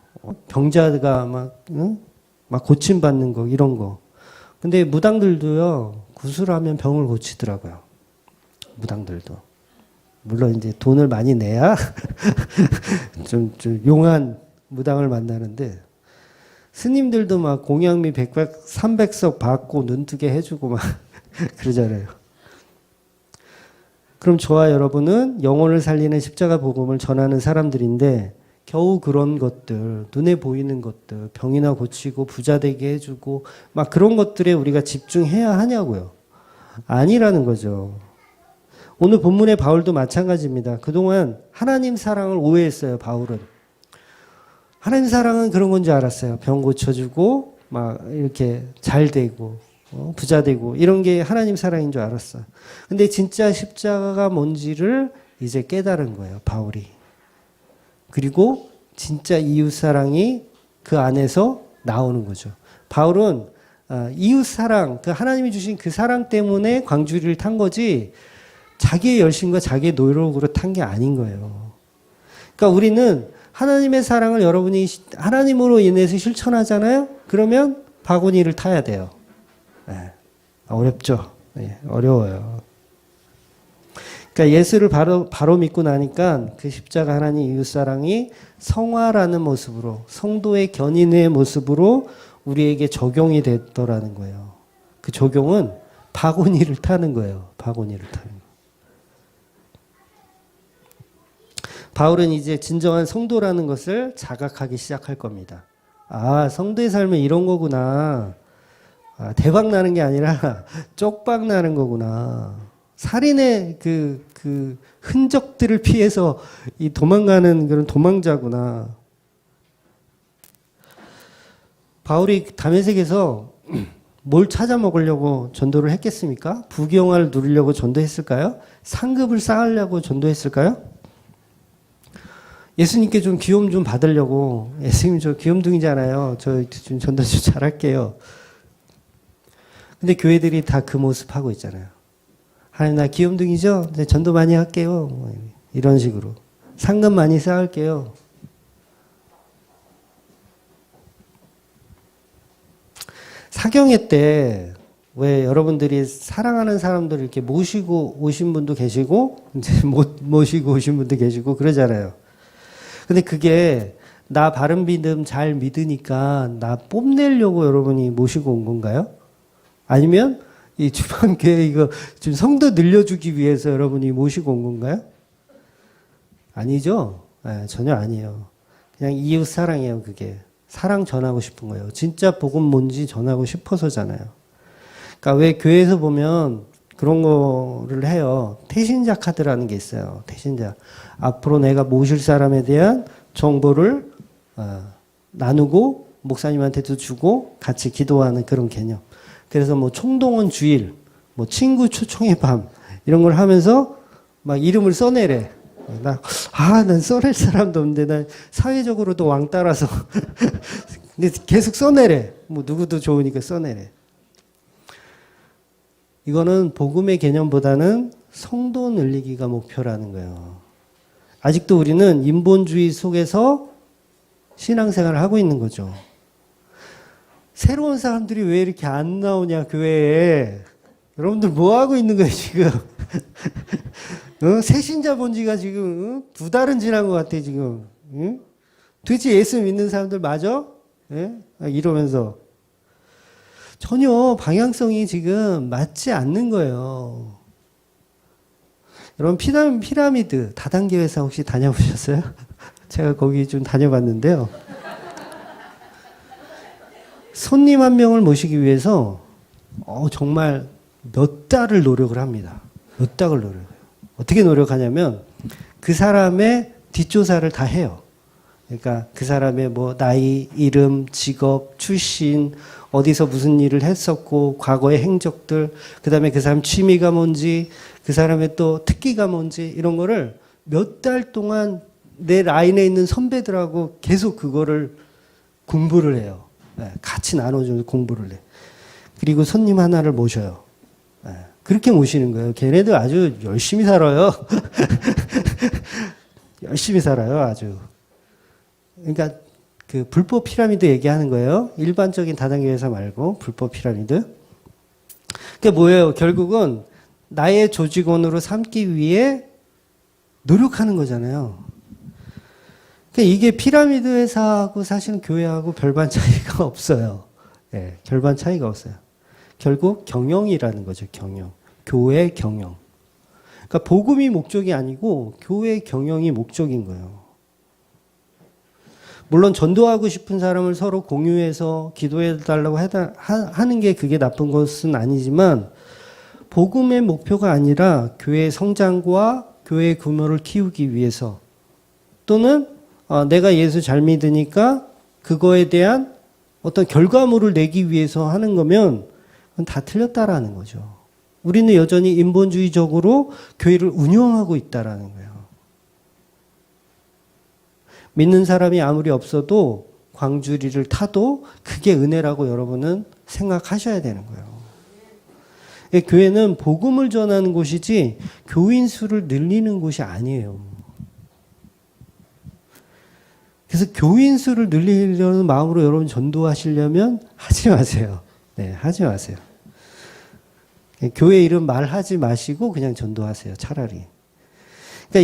병자가 막 고침받는 거, 이런 거. 근데 무당들도요, 구슬하면 병을 고치더라고요. 무당들도. 물론 이제 돈을 많이 내야 좀 용한 무당을 만나는데, 스님들도 막 공양미 100백, 300석 받고 눈뜨게 해주고 막 그러잖아요. 그럼 저와 여러분은 영혼을 살리는 십자가 복음을 전하는 사람들인데 겨우 그런 것들, 눈에 보이는 것들, 병이나 고치고 부자 되게 해주고 막 그런 것들에 우리가 집중해야 하냐고요. 아니라는 거죠. 오늘 본문의 바울도 마찬가지입니다. 그동안 하나님 사랑을 오해했어요. 바울은. 하나님 사랑은 그런 건지 알았어요. 병 고쳐주고 막 이렇게 잘 되고 부자 되고 이런 게 하나님 사랑인 줄 알았어. 근데 진짜 십자가가 뭔지를 이제 깨달은 거예요. 바울이. 그리고 진짜 이웃 사랑이 그 안에서 나오는 거죠. 바울은 이웃 사랑, 그 하나님이 주신 그 사랑 때문에 광주리를 탄 거지 자기의 열심과 자기의 노력으로 탄 게 아닌 거예요. 그러니까 우리는 하나님의 사랑을 여러분이 하나님으로 인해서 실천하잖아요. 그러면 바구니를 타야 돼요. 네. 어렵죠. 네. 어려워요. 그러니까 예수를 바로 믿고 나니까 그 십자가 하나님 이웃사랑이 성화라는 모습으로 성도의 견인의 모습으로 우리에게 적용이 됐더라는 거예요. 그 적용은 바구니를 타는 거예요. 바구니를 타는 거. 바울은 이제 진정한 성도라는 것을 자각하기 시작할 겁니다. 성도의 삶은 이런 거구나. 대박 나는 게 아니라 쪽박 나는 거구나. 살인의 그 흔적들을 피해서 이 도망가는 그런 도망자구나. 바울이 다메섹에서 뭘 찾아 먹으려고 전도를 했겠습니까? 부귀영화를 누리려고 전도했을까요? 상급을 쌓으려고 전도했을까요? 예수님께 좀 귀여움 좀 받으려고, 예수님 저 귀염둥이잖아요. 저 좀 전도 좀 잘할게요. 근데 교회들이 다 그 모습 하고 있잖아요. 하나님 나 귀염둥이죠? 네, 전도 많이 할게요. 이런 식으로. 상금 많이 쌓을게요. 사경회 때 왜 여러분들이 사랑하는 사람들을 이렇게 모시고 오신 분도 계시고 이제 못 모시고 오신 분도 계시고 그러잖아요. 근데 그게 나 바른 믿음 잘 믿으니까 나 뽐내려고 여러분이 모시고 온 건가요? 아니면 이 주방교회 이거 지금 성도 늘려주기 위해서 여러분이 모시고 온 건가요? 아니죠? 네, 전혀 아니에요. 그냥 이웃 사랑이에요, 그게. 사랑 전하고 싶은 거예요. 진짜 복음 뭔지 전하고 싶어서잖아요. 그러니까 왜 교회에서 보면 그런 거를 해요. 태신자 카드라는 게 있어요. 태신자. 앞으로 내가 모실 사람에 대한 정보를 나누고 목사님한테도 주고 같이 기도하는 그런 개념. 그래서 뭐 총동원 주일, 뭐 친구 초청의 밤 이런 걸 하면서 막 이름을 써내래. 난 써낼 사람도 없는데 난 사회적으로도 왕따라서 근데 계속 써내래. 뭐 누구도 좋으니까 써내래. 이거는 복음의 개념보다는 성도 늘리기가 목표라는 거예요. 아직도 우리는 인본주의 속에서 신앙생활을 하고 있는 거죠. 새로운 사람들이 왜 이렇게 안 나오냐 교회에. 여러분들 뭐 하고 있는 거예요 지금. 새 신자 본 지가 지금 2달은 지난 것 같아 지금. 응? 도대체 예수 믿는 사람들 맞아? 예? 이러면서 전혀 방향성이 지금 맞지 않는 거예요. 여러분 피라미드 다단계 회사 혹시 다녀보셨어요? 제가 거기 좀 다녀봤는데요. 손님 한 명을 모시기 위해서 정말 몇 달을 노력을 합니다. 몇 달을 노력해요. 어떻게 노력하냐면 그 사람의 뒷조사를 다 해요. 그러니까 그 사람의 뭐 나이, 이름, 직업, 출신, 어디서 무슨 일을 했었고, 과거의 행적들, 그 다음에 그 사람 취미가 뭔지, 그 사람의 또 특기가 뭔지, 이런 거를 몇 달 동안 내 라인에 있는 선배들하고 계속 그거를 공부를 해요. 네, 같이 나눠주면서 공부를 해. 그리고 손님 하나를 모셔요. 네, 그렇게 모시는 거예요. 걔네들 아주 열심히 살아요. 열심히 살아요, 아주. 그러니까 그 불법 피라미드 얘기하는 거예요. 일반적인 다단계 회사 말고 불법 피라미드. 그게 뭐예요? 결국은 나의 조직원으로 삼기 위해 노력하는 거잖아요. 그러니까 이게 피라미드 회사하고 사실은 교회하고 별반 차이가 없어요. 네, 별반 차이가 없어요. 결국 경영이라는 거죠. 경영. 교회 경영. 그러니까 복음이 목적이 아니고 교회 경영이 목적인 거예요. 물론 전도하고 싶은 사람을 서로 공유해서 기도해 달라고 하는 게 그게 나쁜 것은 아니지만 복음의 목표가 아니라 교회의 성장과 교회의 규모를 키우기 위해서 또는 내가 예수 잘 믿으니까 그거에 대한 어떤 결과물을 내기 위해서 하는 거면 그건 다 틀렸다라는 거죠. 우리는 여전히 인본주의적으로 교회를 운영하고 있다라는 거예요. 믿는 사람이 아무리 없어도 광주리를 타도 그게 은혜라고 여러분은 생각하셔야 되는 거예요. 교회는 복음을 전하는 곳이지 교인 수를 늘리는 곳이 아니에요. 그래서 교인 수를 늘리려는 마음으로 여러분 전도하시려면 하지 마세요. 네, 하지 마세요. 교회 이름 말하지 마시고 그냥 전도하세요. 차라리. 그러니까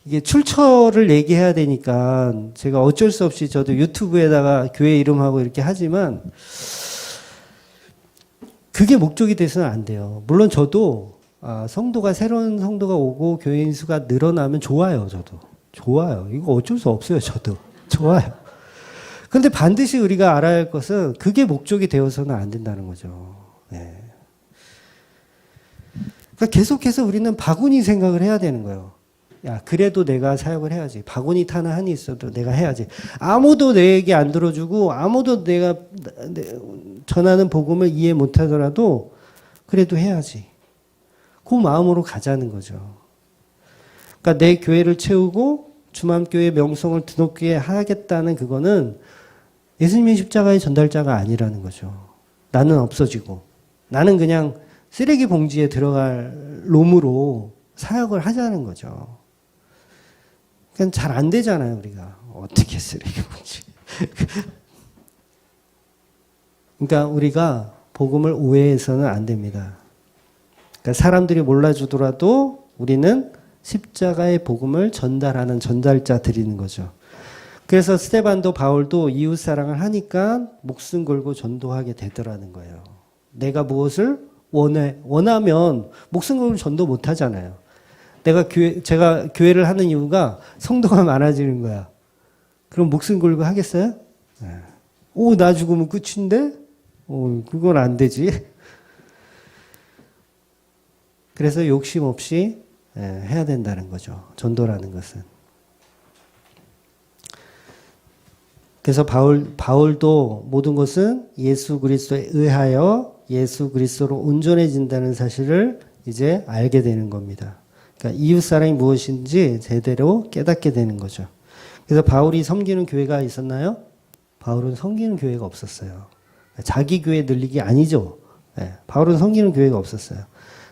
이게 출처를 얘기해야 되니까 제가 어쩔 수 없이 저도 유튜브에다가 교회 이름하고 이렇게 하지만 그게 목적이 돼서는 안 돼요. 물론 저도 새로운 성도가 오고 교인 수가 늘어나면 좋아요. 저도 좋아요. 이거 어쩔 수 없어요. 저도 좋아요. 그런데 반드시 우리가 알아야 할 것은 그게 목적이 되어서는 안 된다는 거죠. 네. 그러니까 계속해서 우리는 바구니 생각을 해야 되는 거예요. 야, 그래도 내가 사역을 해야지. 바구니 타는 한이 있어도 내가 해야지. 아무도 내 얘기 안 들어주고 아무도 내가 전하는 복음을 이해 못하더라도 그래도 해야지. 그 마음으로 가자는 거죠. 그러니까 내 교회를 채우고 주맘교회 명성을 드높게 하겠다는 그거는 예수님의 십자가의 전달자가 아니라는 거죠. 나는 없어지고 나는 그냥 쓰레기 봉지에 들어갈 놈으로 사역을 하자는 거죠. 그냥 잘 안 되잖아요, 우리가. 어떻게 쓰레기 봉지. 그러니까 우리가 복음을 오해해서는 안 됩니다. 그러니까 사람들이 몰라주더라도 우리는 십자가의 복음을 전달하는 전달자 드리는 거죠. 그래서 스데반도 바울도 이웃 사랑을 하니까 목숨 걸고 전도하게 되더라는 거예요. 내가 무엇을 원하면 목숨 걸고 전도 못 하잖아요. 제가 교회를 하는 이유가 성도가 많아지는 거야. 그럼 목숨 걸고 하겠어요? 오, 나 죽으면 끝인데? 그건 안 되지. 그래서 욕심 없이 해야 된다는 거죠. 전도라는 것은. 그래서 바울도 모든 것은 예수 그리스도에 의하여 예수 그리스도로 온전해진다는 사실을 이제 알게 되는 겁니다. 그러니까 이웃 사랑이 무엇인지 제대로 깨닫게 되는 거죠. 그래서 바울이 섬기는 교회가 있었나요? 바울은 섬기는 교회가 없었어요. 자기 교회 늘리기 아니죠. 네, 바울은 섬기는 교회가 없었어요.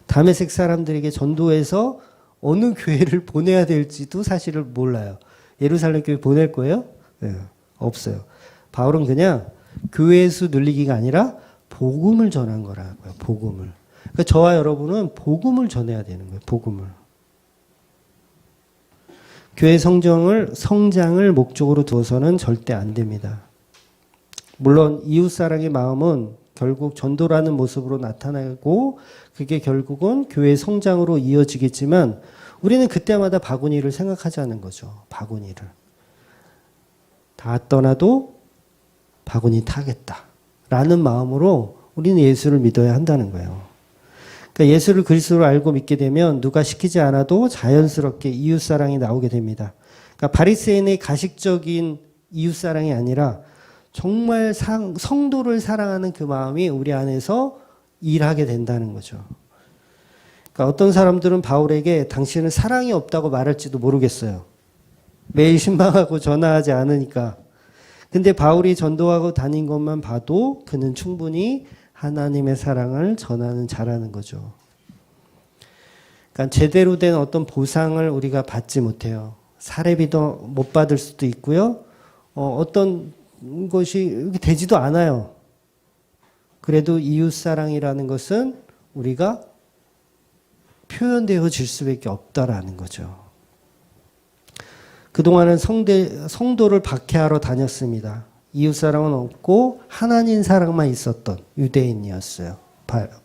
다메섹 사람들에게 전도해서 어느 교회를 보내야 될지도 사실을 몰라요. 예루살렘 교회 보낼 거예요? 네, 없어요. 바울은 그냥 교회 수 늘리기가 아니라 복음을 전한 거라고요. 복음을. 그러니까 저와 여러분은 복음을 전해야 되는 거예요. 복음을. 교회 성장을 목적으로 두어서는 절대 안 됩니다. 물론 이웃사랑의 마음은 결국 전도라는 모습으로 나타나고 그게 결국은 교회 성장으로 이어지겠지만 우리는 그때마다 바구니를 생각하자는 거죠. 바구니를. 다 떠나도 바구니 타겠다. 라는 마음으로 우리는 예수를 믿어야 한다는 거예요. 그러니까 예수를 그리스도로 알고 믿게 되면 누가 시키지 않아도 자연스럽게 이웃사랑이 나오게 됩니다. 그러니까 바리새인의 가식적인 이웃사랑이 아니라 정말 성도를 사랑하는 그 마음이 우리 안에서 일하게 된다는 거죠. 그러니까 어떤 사람들은 바울에게 당신은 사랑이 없다고 말할지도 모르겠어요. 매일 신방하고 전화하지 않으니까. 근데 바울이 전도하고 다닌 것만 봐도 그는 충분히 하나님의 사랑을 전하는 자라는 거죠. 그러니까 제대로 된 어떤 보상을 우리가 받지 못해요. 사례비도 못 받을 수도 있고요. 어떤 것이 되지도 않아요. 그래도 이웃사랑이라는 것은 우리가 표현되어질 수밖에 없다라는 거죠. 그동안은 성도를 박해하러 다녔습니다. 이웃사랑은 없고 하나님 사랑만 있었던 유대인이었어요.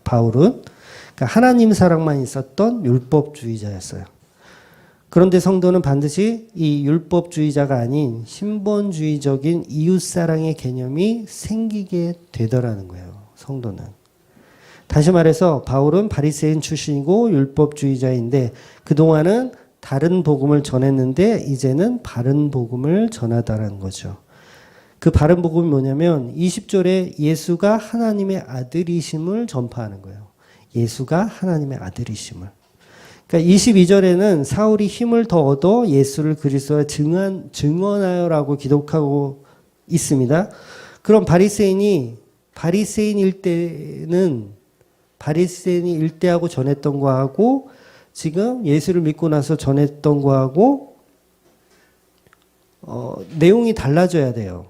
바울은 그러니까 하나님 사랑만 있었던 율법주의자였어요. 그런데 성도는 반드시 이 율법주의자가 아닌 신본주의적인 이웃사랑의 개념이 생기게 되더라는 거예요. 성도는. 다시 말해서 바울은 바리새인 출신이고 율법주의자인데 그동안은 다른 복음을 전했는데 이제는 바른 복음을 전하다라는 거죠. 그 바른 복음이 뭐냐면 20절에 예수가 하나님의 아들이심을 전파하는 거예요. 예수가 하나님의 아들이심을. 그러니까 22절에는 사울이 힘을 더 얻어 예수를 그리스도라 증언하여라고 기록하고 있습니다. 그럼 바리새인이 일대하고 전했던 거하고 지금 예수를 믿고 나서 전했던 거하고 내용이 달라져야 돼요.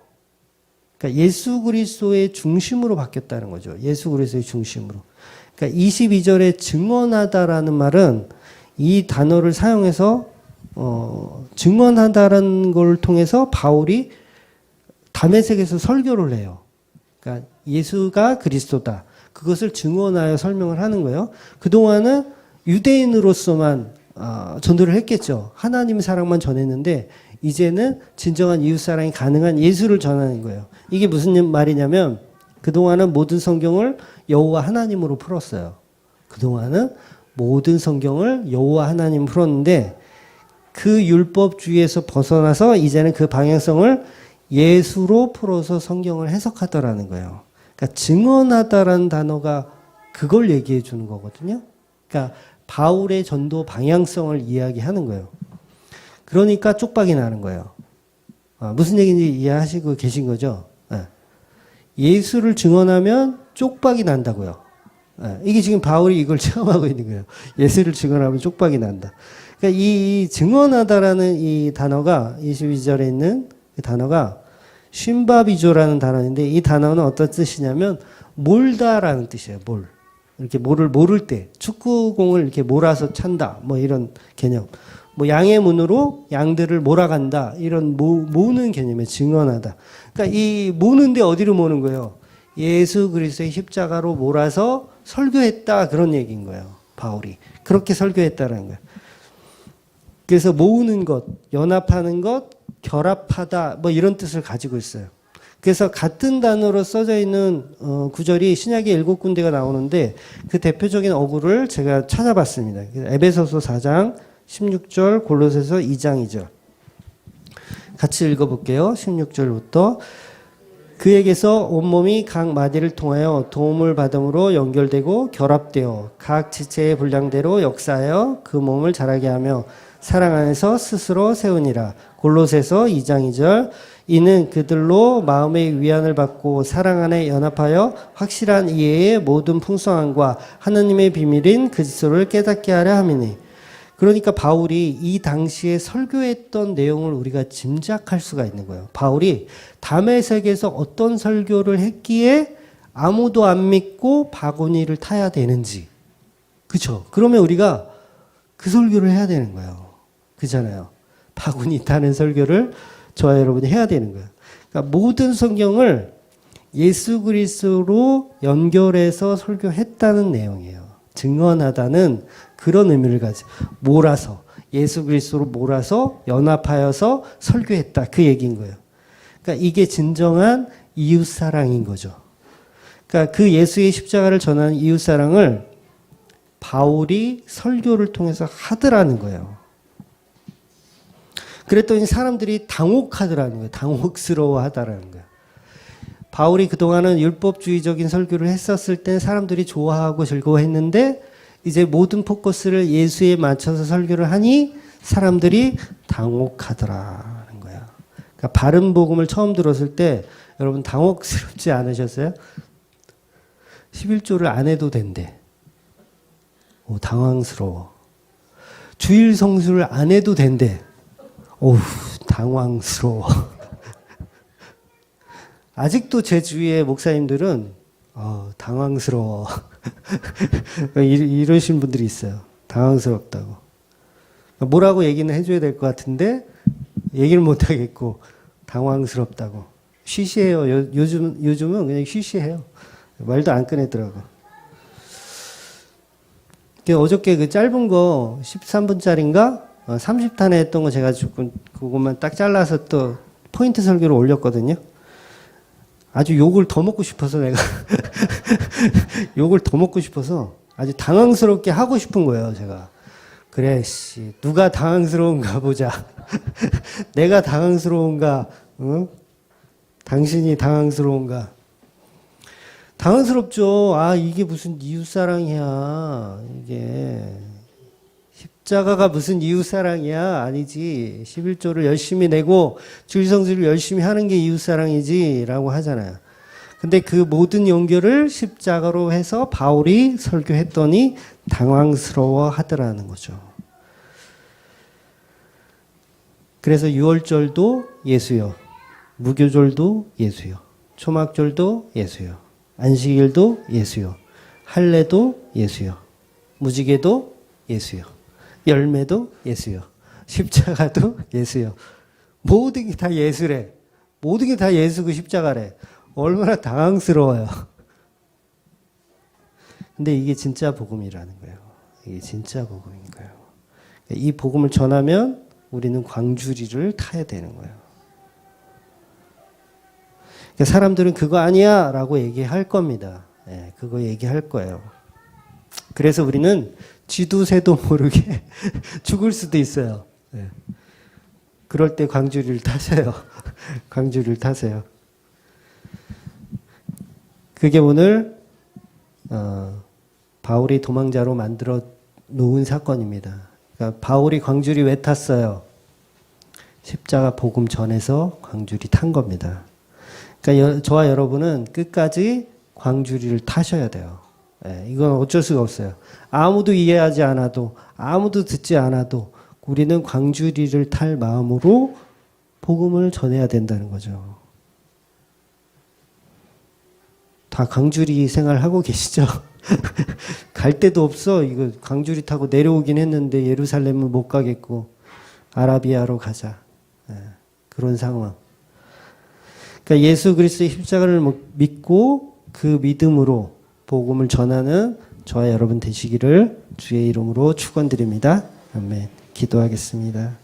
그러니까 예수 그리스도의 중심으로 바뀌었다는 거죠. 예수 그리스도의 중심으로. 그러니까 22절에 증언하다라는 말은 이 단어를 사용해서 증언하다라는 걸 통해서 바울이 다메섹에서 설교를 해요. 그러니까 예수가 그리스도다. 그것을 증언하여 설명을 하는 거예요. 그동안은 유대인으로서만 전도를 했겠죠. 하나님 사랑만 전했는데 이제는 진정한 이웃사랑이 가능한 예수를 전하는 거예요. 이게 무슨 말이냐면 그동안은 모든 성경을 여호와 하나님으로 풀었어요. 그동안은 모든 성경을 여호와 하나님 풀었는데 그 율법주의에서 벗어나서 이제는 그 방향성을 예수로 풀어서 성경을 해석하더라는 거예요. 그러니까 증언하다라는 단어가 그걸 얘기해 주는 거거든요. 그러니까 바울의 전도 방향성을 이야기하는 거예요. 그러니까 쪽박이 나는 거예요. 무슨 얘기인지 이해하시고 계신 거죠? 예수를 증언하면 쪽박이 난다고요. 이게 지금 바울이 이걸 체험하고 있는 거예요. 예수를 증언하면 쪽박이 난다. 그러니까 이 증언하다라는 이 단어가 22절에 있는 그 단어가 쉰바비조라는 단어인데 이 단어는 어떤 뜻이냐면 몰다라는 뜻이에요. 이렇게 모를 때 축구공을 이렇게 몰아서 찬다. 뭐 이런 개념. 뭐 양의 문으로 양들을 몰아간다. 이런 모으는 개념에 증언하다. 그러니까 이 모으는데 어디로 모으는 거예요? 예수 그리스도의 십자가로 몰아서 설교했다. 그런 얘기인 거예요. 바울이. 그렇게 설교했다라는 거예요. 그래서 모으는 것, 연합하는 것, 결합하다. 뭐 이런 뜻을 가지고 있어요. 그래서 같은 단어로 써져 있는 구절이 신약에 7군데가 나오는데 그 대표적인 어구를 제가 찾아봤습니다. 에베소서 4장 16절, 골로새서 2장 2절. 같이 읽어볼게요. 16절부터. 그에게서 온몸이 각 마디를 통하여 도움을 받음으로 연결되고 결합되어 각 지체의 분량대로 역사하여 그 몸을 자라게 하며 사랑 안에서 스스로 세우니라. 골로새서 2장 2절. 이는 그들로 마음의 위안을 받고 사랑 안에 연합하여 확실한 이해의 모든 풍성함과 하나님의 비밀인 그리스도를 깨닫게 하려 함이니. 그러니까 바울이 이 당시에 설교했던 내용을 우리가 짐작할 수가 있는 거예요. 바울이 다메섹에서 어떤 설교를 했기에 아무도 안 믿고 바구니를 타야 되는지. 그렇죠? 그러면 우리가 그 설교를 해야 되는 거예요. 그렇잖아요. 바구니 타는 설교를 저와 여러분이 해야 되는 거예요. 그러니까 모든 성경을 예수 그리스도로 연결해서 설교했다는 내용이에요. 증언하다는 그런 의미를 가지고 몰아서 예수 그리스도로 몰아서 연합하여서 설교했다 그 얘기인 거예요. 그러니까 이게 진정한 이웃사랑인 거죠. 그러니까 그 예수의 십자가를 전하는 이웃사랑을 바울이 설교를 통해서 하더라는 거예요. 그랬더니 사람들이 당혹하더라는 거예요. 당혹스러워하다라는 거예요. 바울이 그동안은 율법주의적인 설교를 했었을 때 사람들이 좋아하고 즐거워했는데 이제 모든 포커스를 예수에 맞춰서 설교를 하니 사람들이 당혹하더라는 거야. 그러니까 바른 복음을 처음 들었을 때 여러분 당혹스럽지 않으셨어요? 11조를 안 해도 된대. 오, 당황스러워. 주일 성수를 안 해도 된대. 오우, 당황스러워. 아직도 제 주위의 목사님들은 당황스러워. 이러신 분들이 있어요. 당황스럽다고. 뭐라고 얘기는 해줘야 될 것 같은데 얘기를 못 하겠고 당황스럽다고. 쉬쉬해요. 요즘은 그냥 쉬쉬해요. 말도 안 꺼내더라고. 어저께 그 짧은 거 13분짜리인가 30탄에 했던 거 제가 조금 그것만 딱 잘라서 또 포인트 설교를 올렸거든요. 아주 욕을 더 먹고 싶어서 내가 욕을 더 먹고 싶어서 아주 당황스럽게 하고 싶은 거예요, 제가. 그래, 씨, 누가 당황스러운가 보자. 내가 당황스러운가, 응? 당신이 당황스러운가. 당황스럽죠. 아, 이게 무슨 이웃사랑이야. 이게. 십자가가 무슨 이웃사랑이야? 아니지. 11조를 열심히 내고 주일성수를 열심히 하는 게 이웃사랑이지. 라고 하잖아요. 근데 그 모든 연결을 십자가로 해서 바울이 설교했더니 당황스러워 하더라는 거죠. 그래서 유월절도 예수요. 무교절도 예수요. 초막절도 예수요. 안식일도 예수요. 할례도 예수요. 무지개도 예수요. 열매도 예수요. 십자가도 예수요. 모든 게 다 예수래. 모든 게 다 예수고 십자가래. 얼마나 당황스러워요. 근데 이게 진짜 복음이라는 거예요. 이게 진짜 복음인 거예요. 이 복음을 전하면 우리는 광주리를 타야 되는 거예요. 그러니까 사람들은 그거 아니야 라고 얘기할 겁니다. 네, 그거 얘기할 거예요. 그래서 우리는 쥐도 새도 모르게 죽을 수도 있어요. 네. 그럴 때 광주리를 타세요. 광주리를 타세요. 그게 오늘 바울이 도망자로 만들어 놓은 사건입니다. 그러니까 바울이 광주리 왜 탔어요? 십자가 복음 전해서 광주리 탄 겁니다. 그러니까 저와 여러분은 끝까지 광주리를 타셔야 돼요. 네, 이건 어쩔 수가 없어요. 아무도 이해하지 않아도 아무도 듣지 않아도 우리는 광주리를 탈 마음으로 복음을 전해야 된다는 거죠. 다 광주리 생활하고 계시죠? 갈 데도 없어. 이거 광주리 타고 내려오긴 했는데 예루살렘은 못 가겠고 아라비아로 가자. 네, 그런 상황. 그러니까 예수 그리스도의 십자가를 믿고 그 믿음으로 복음을 전하는 저와 여러분 되시기를 주의 이름으로 축원드립니다. 아멘. 기도하겠습니다.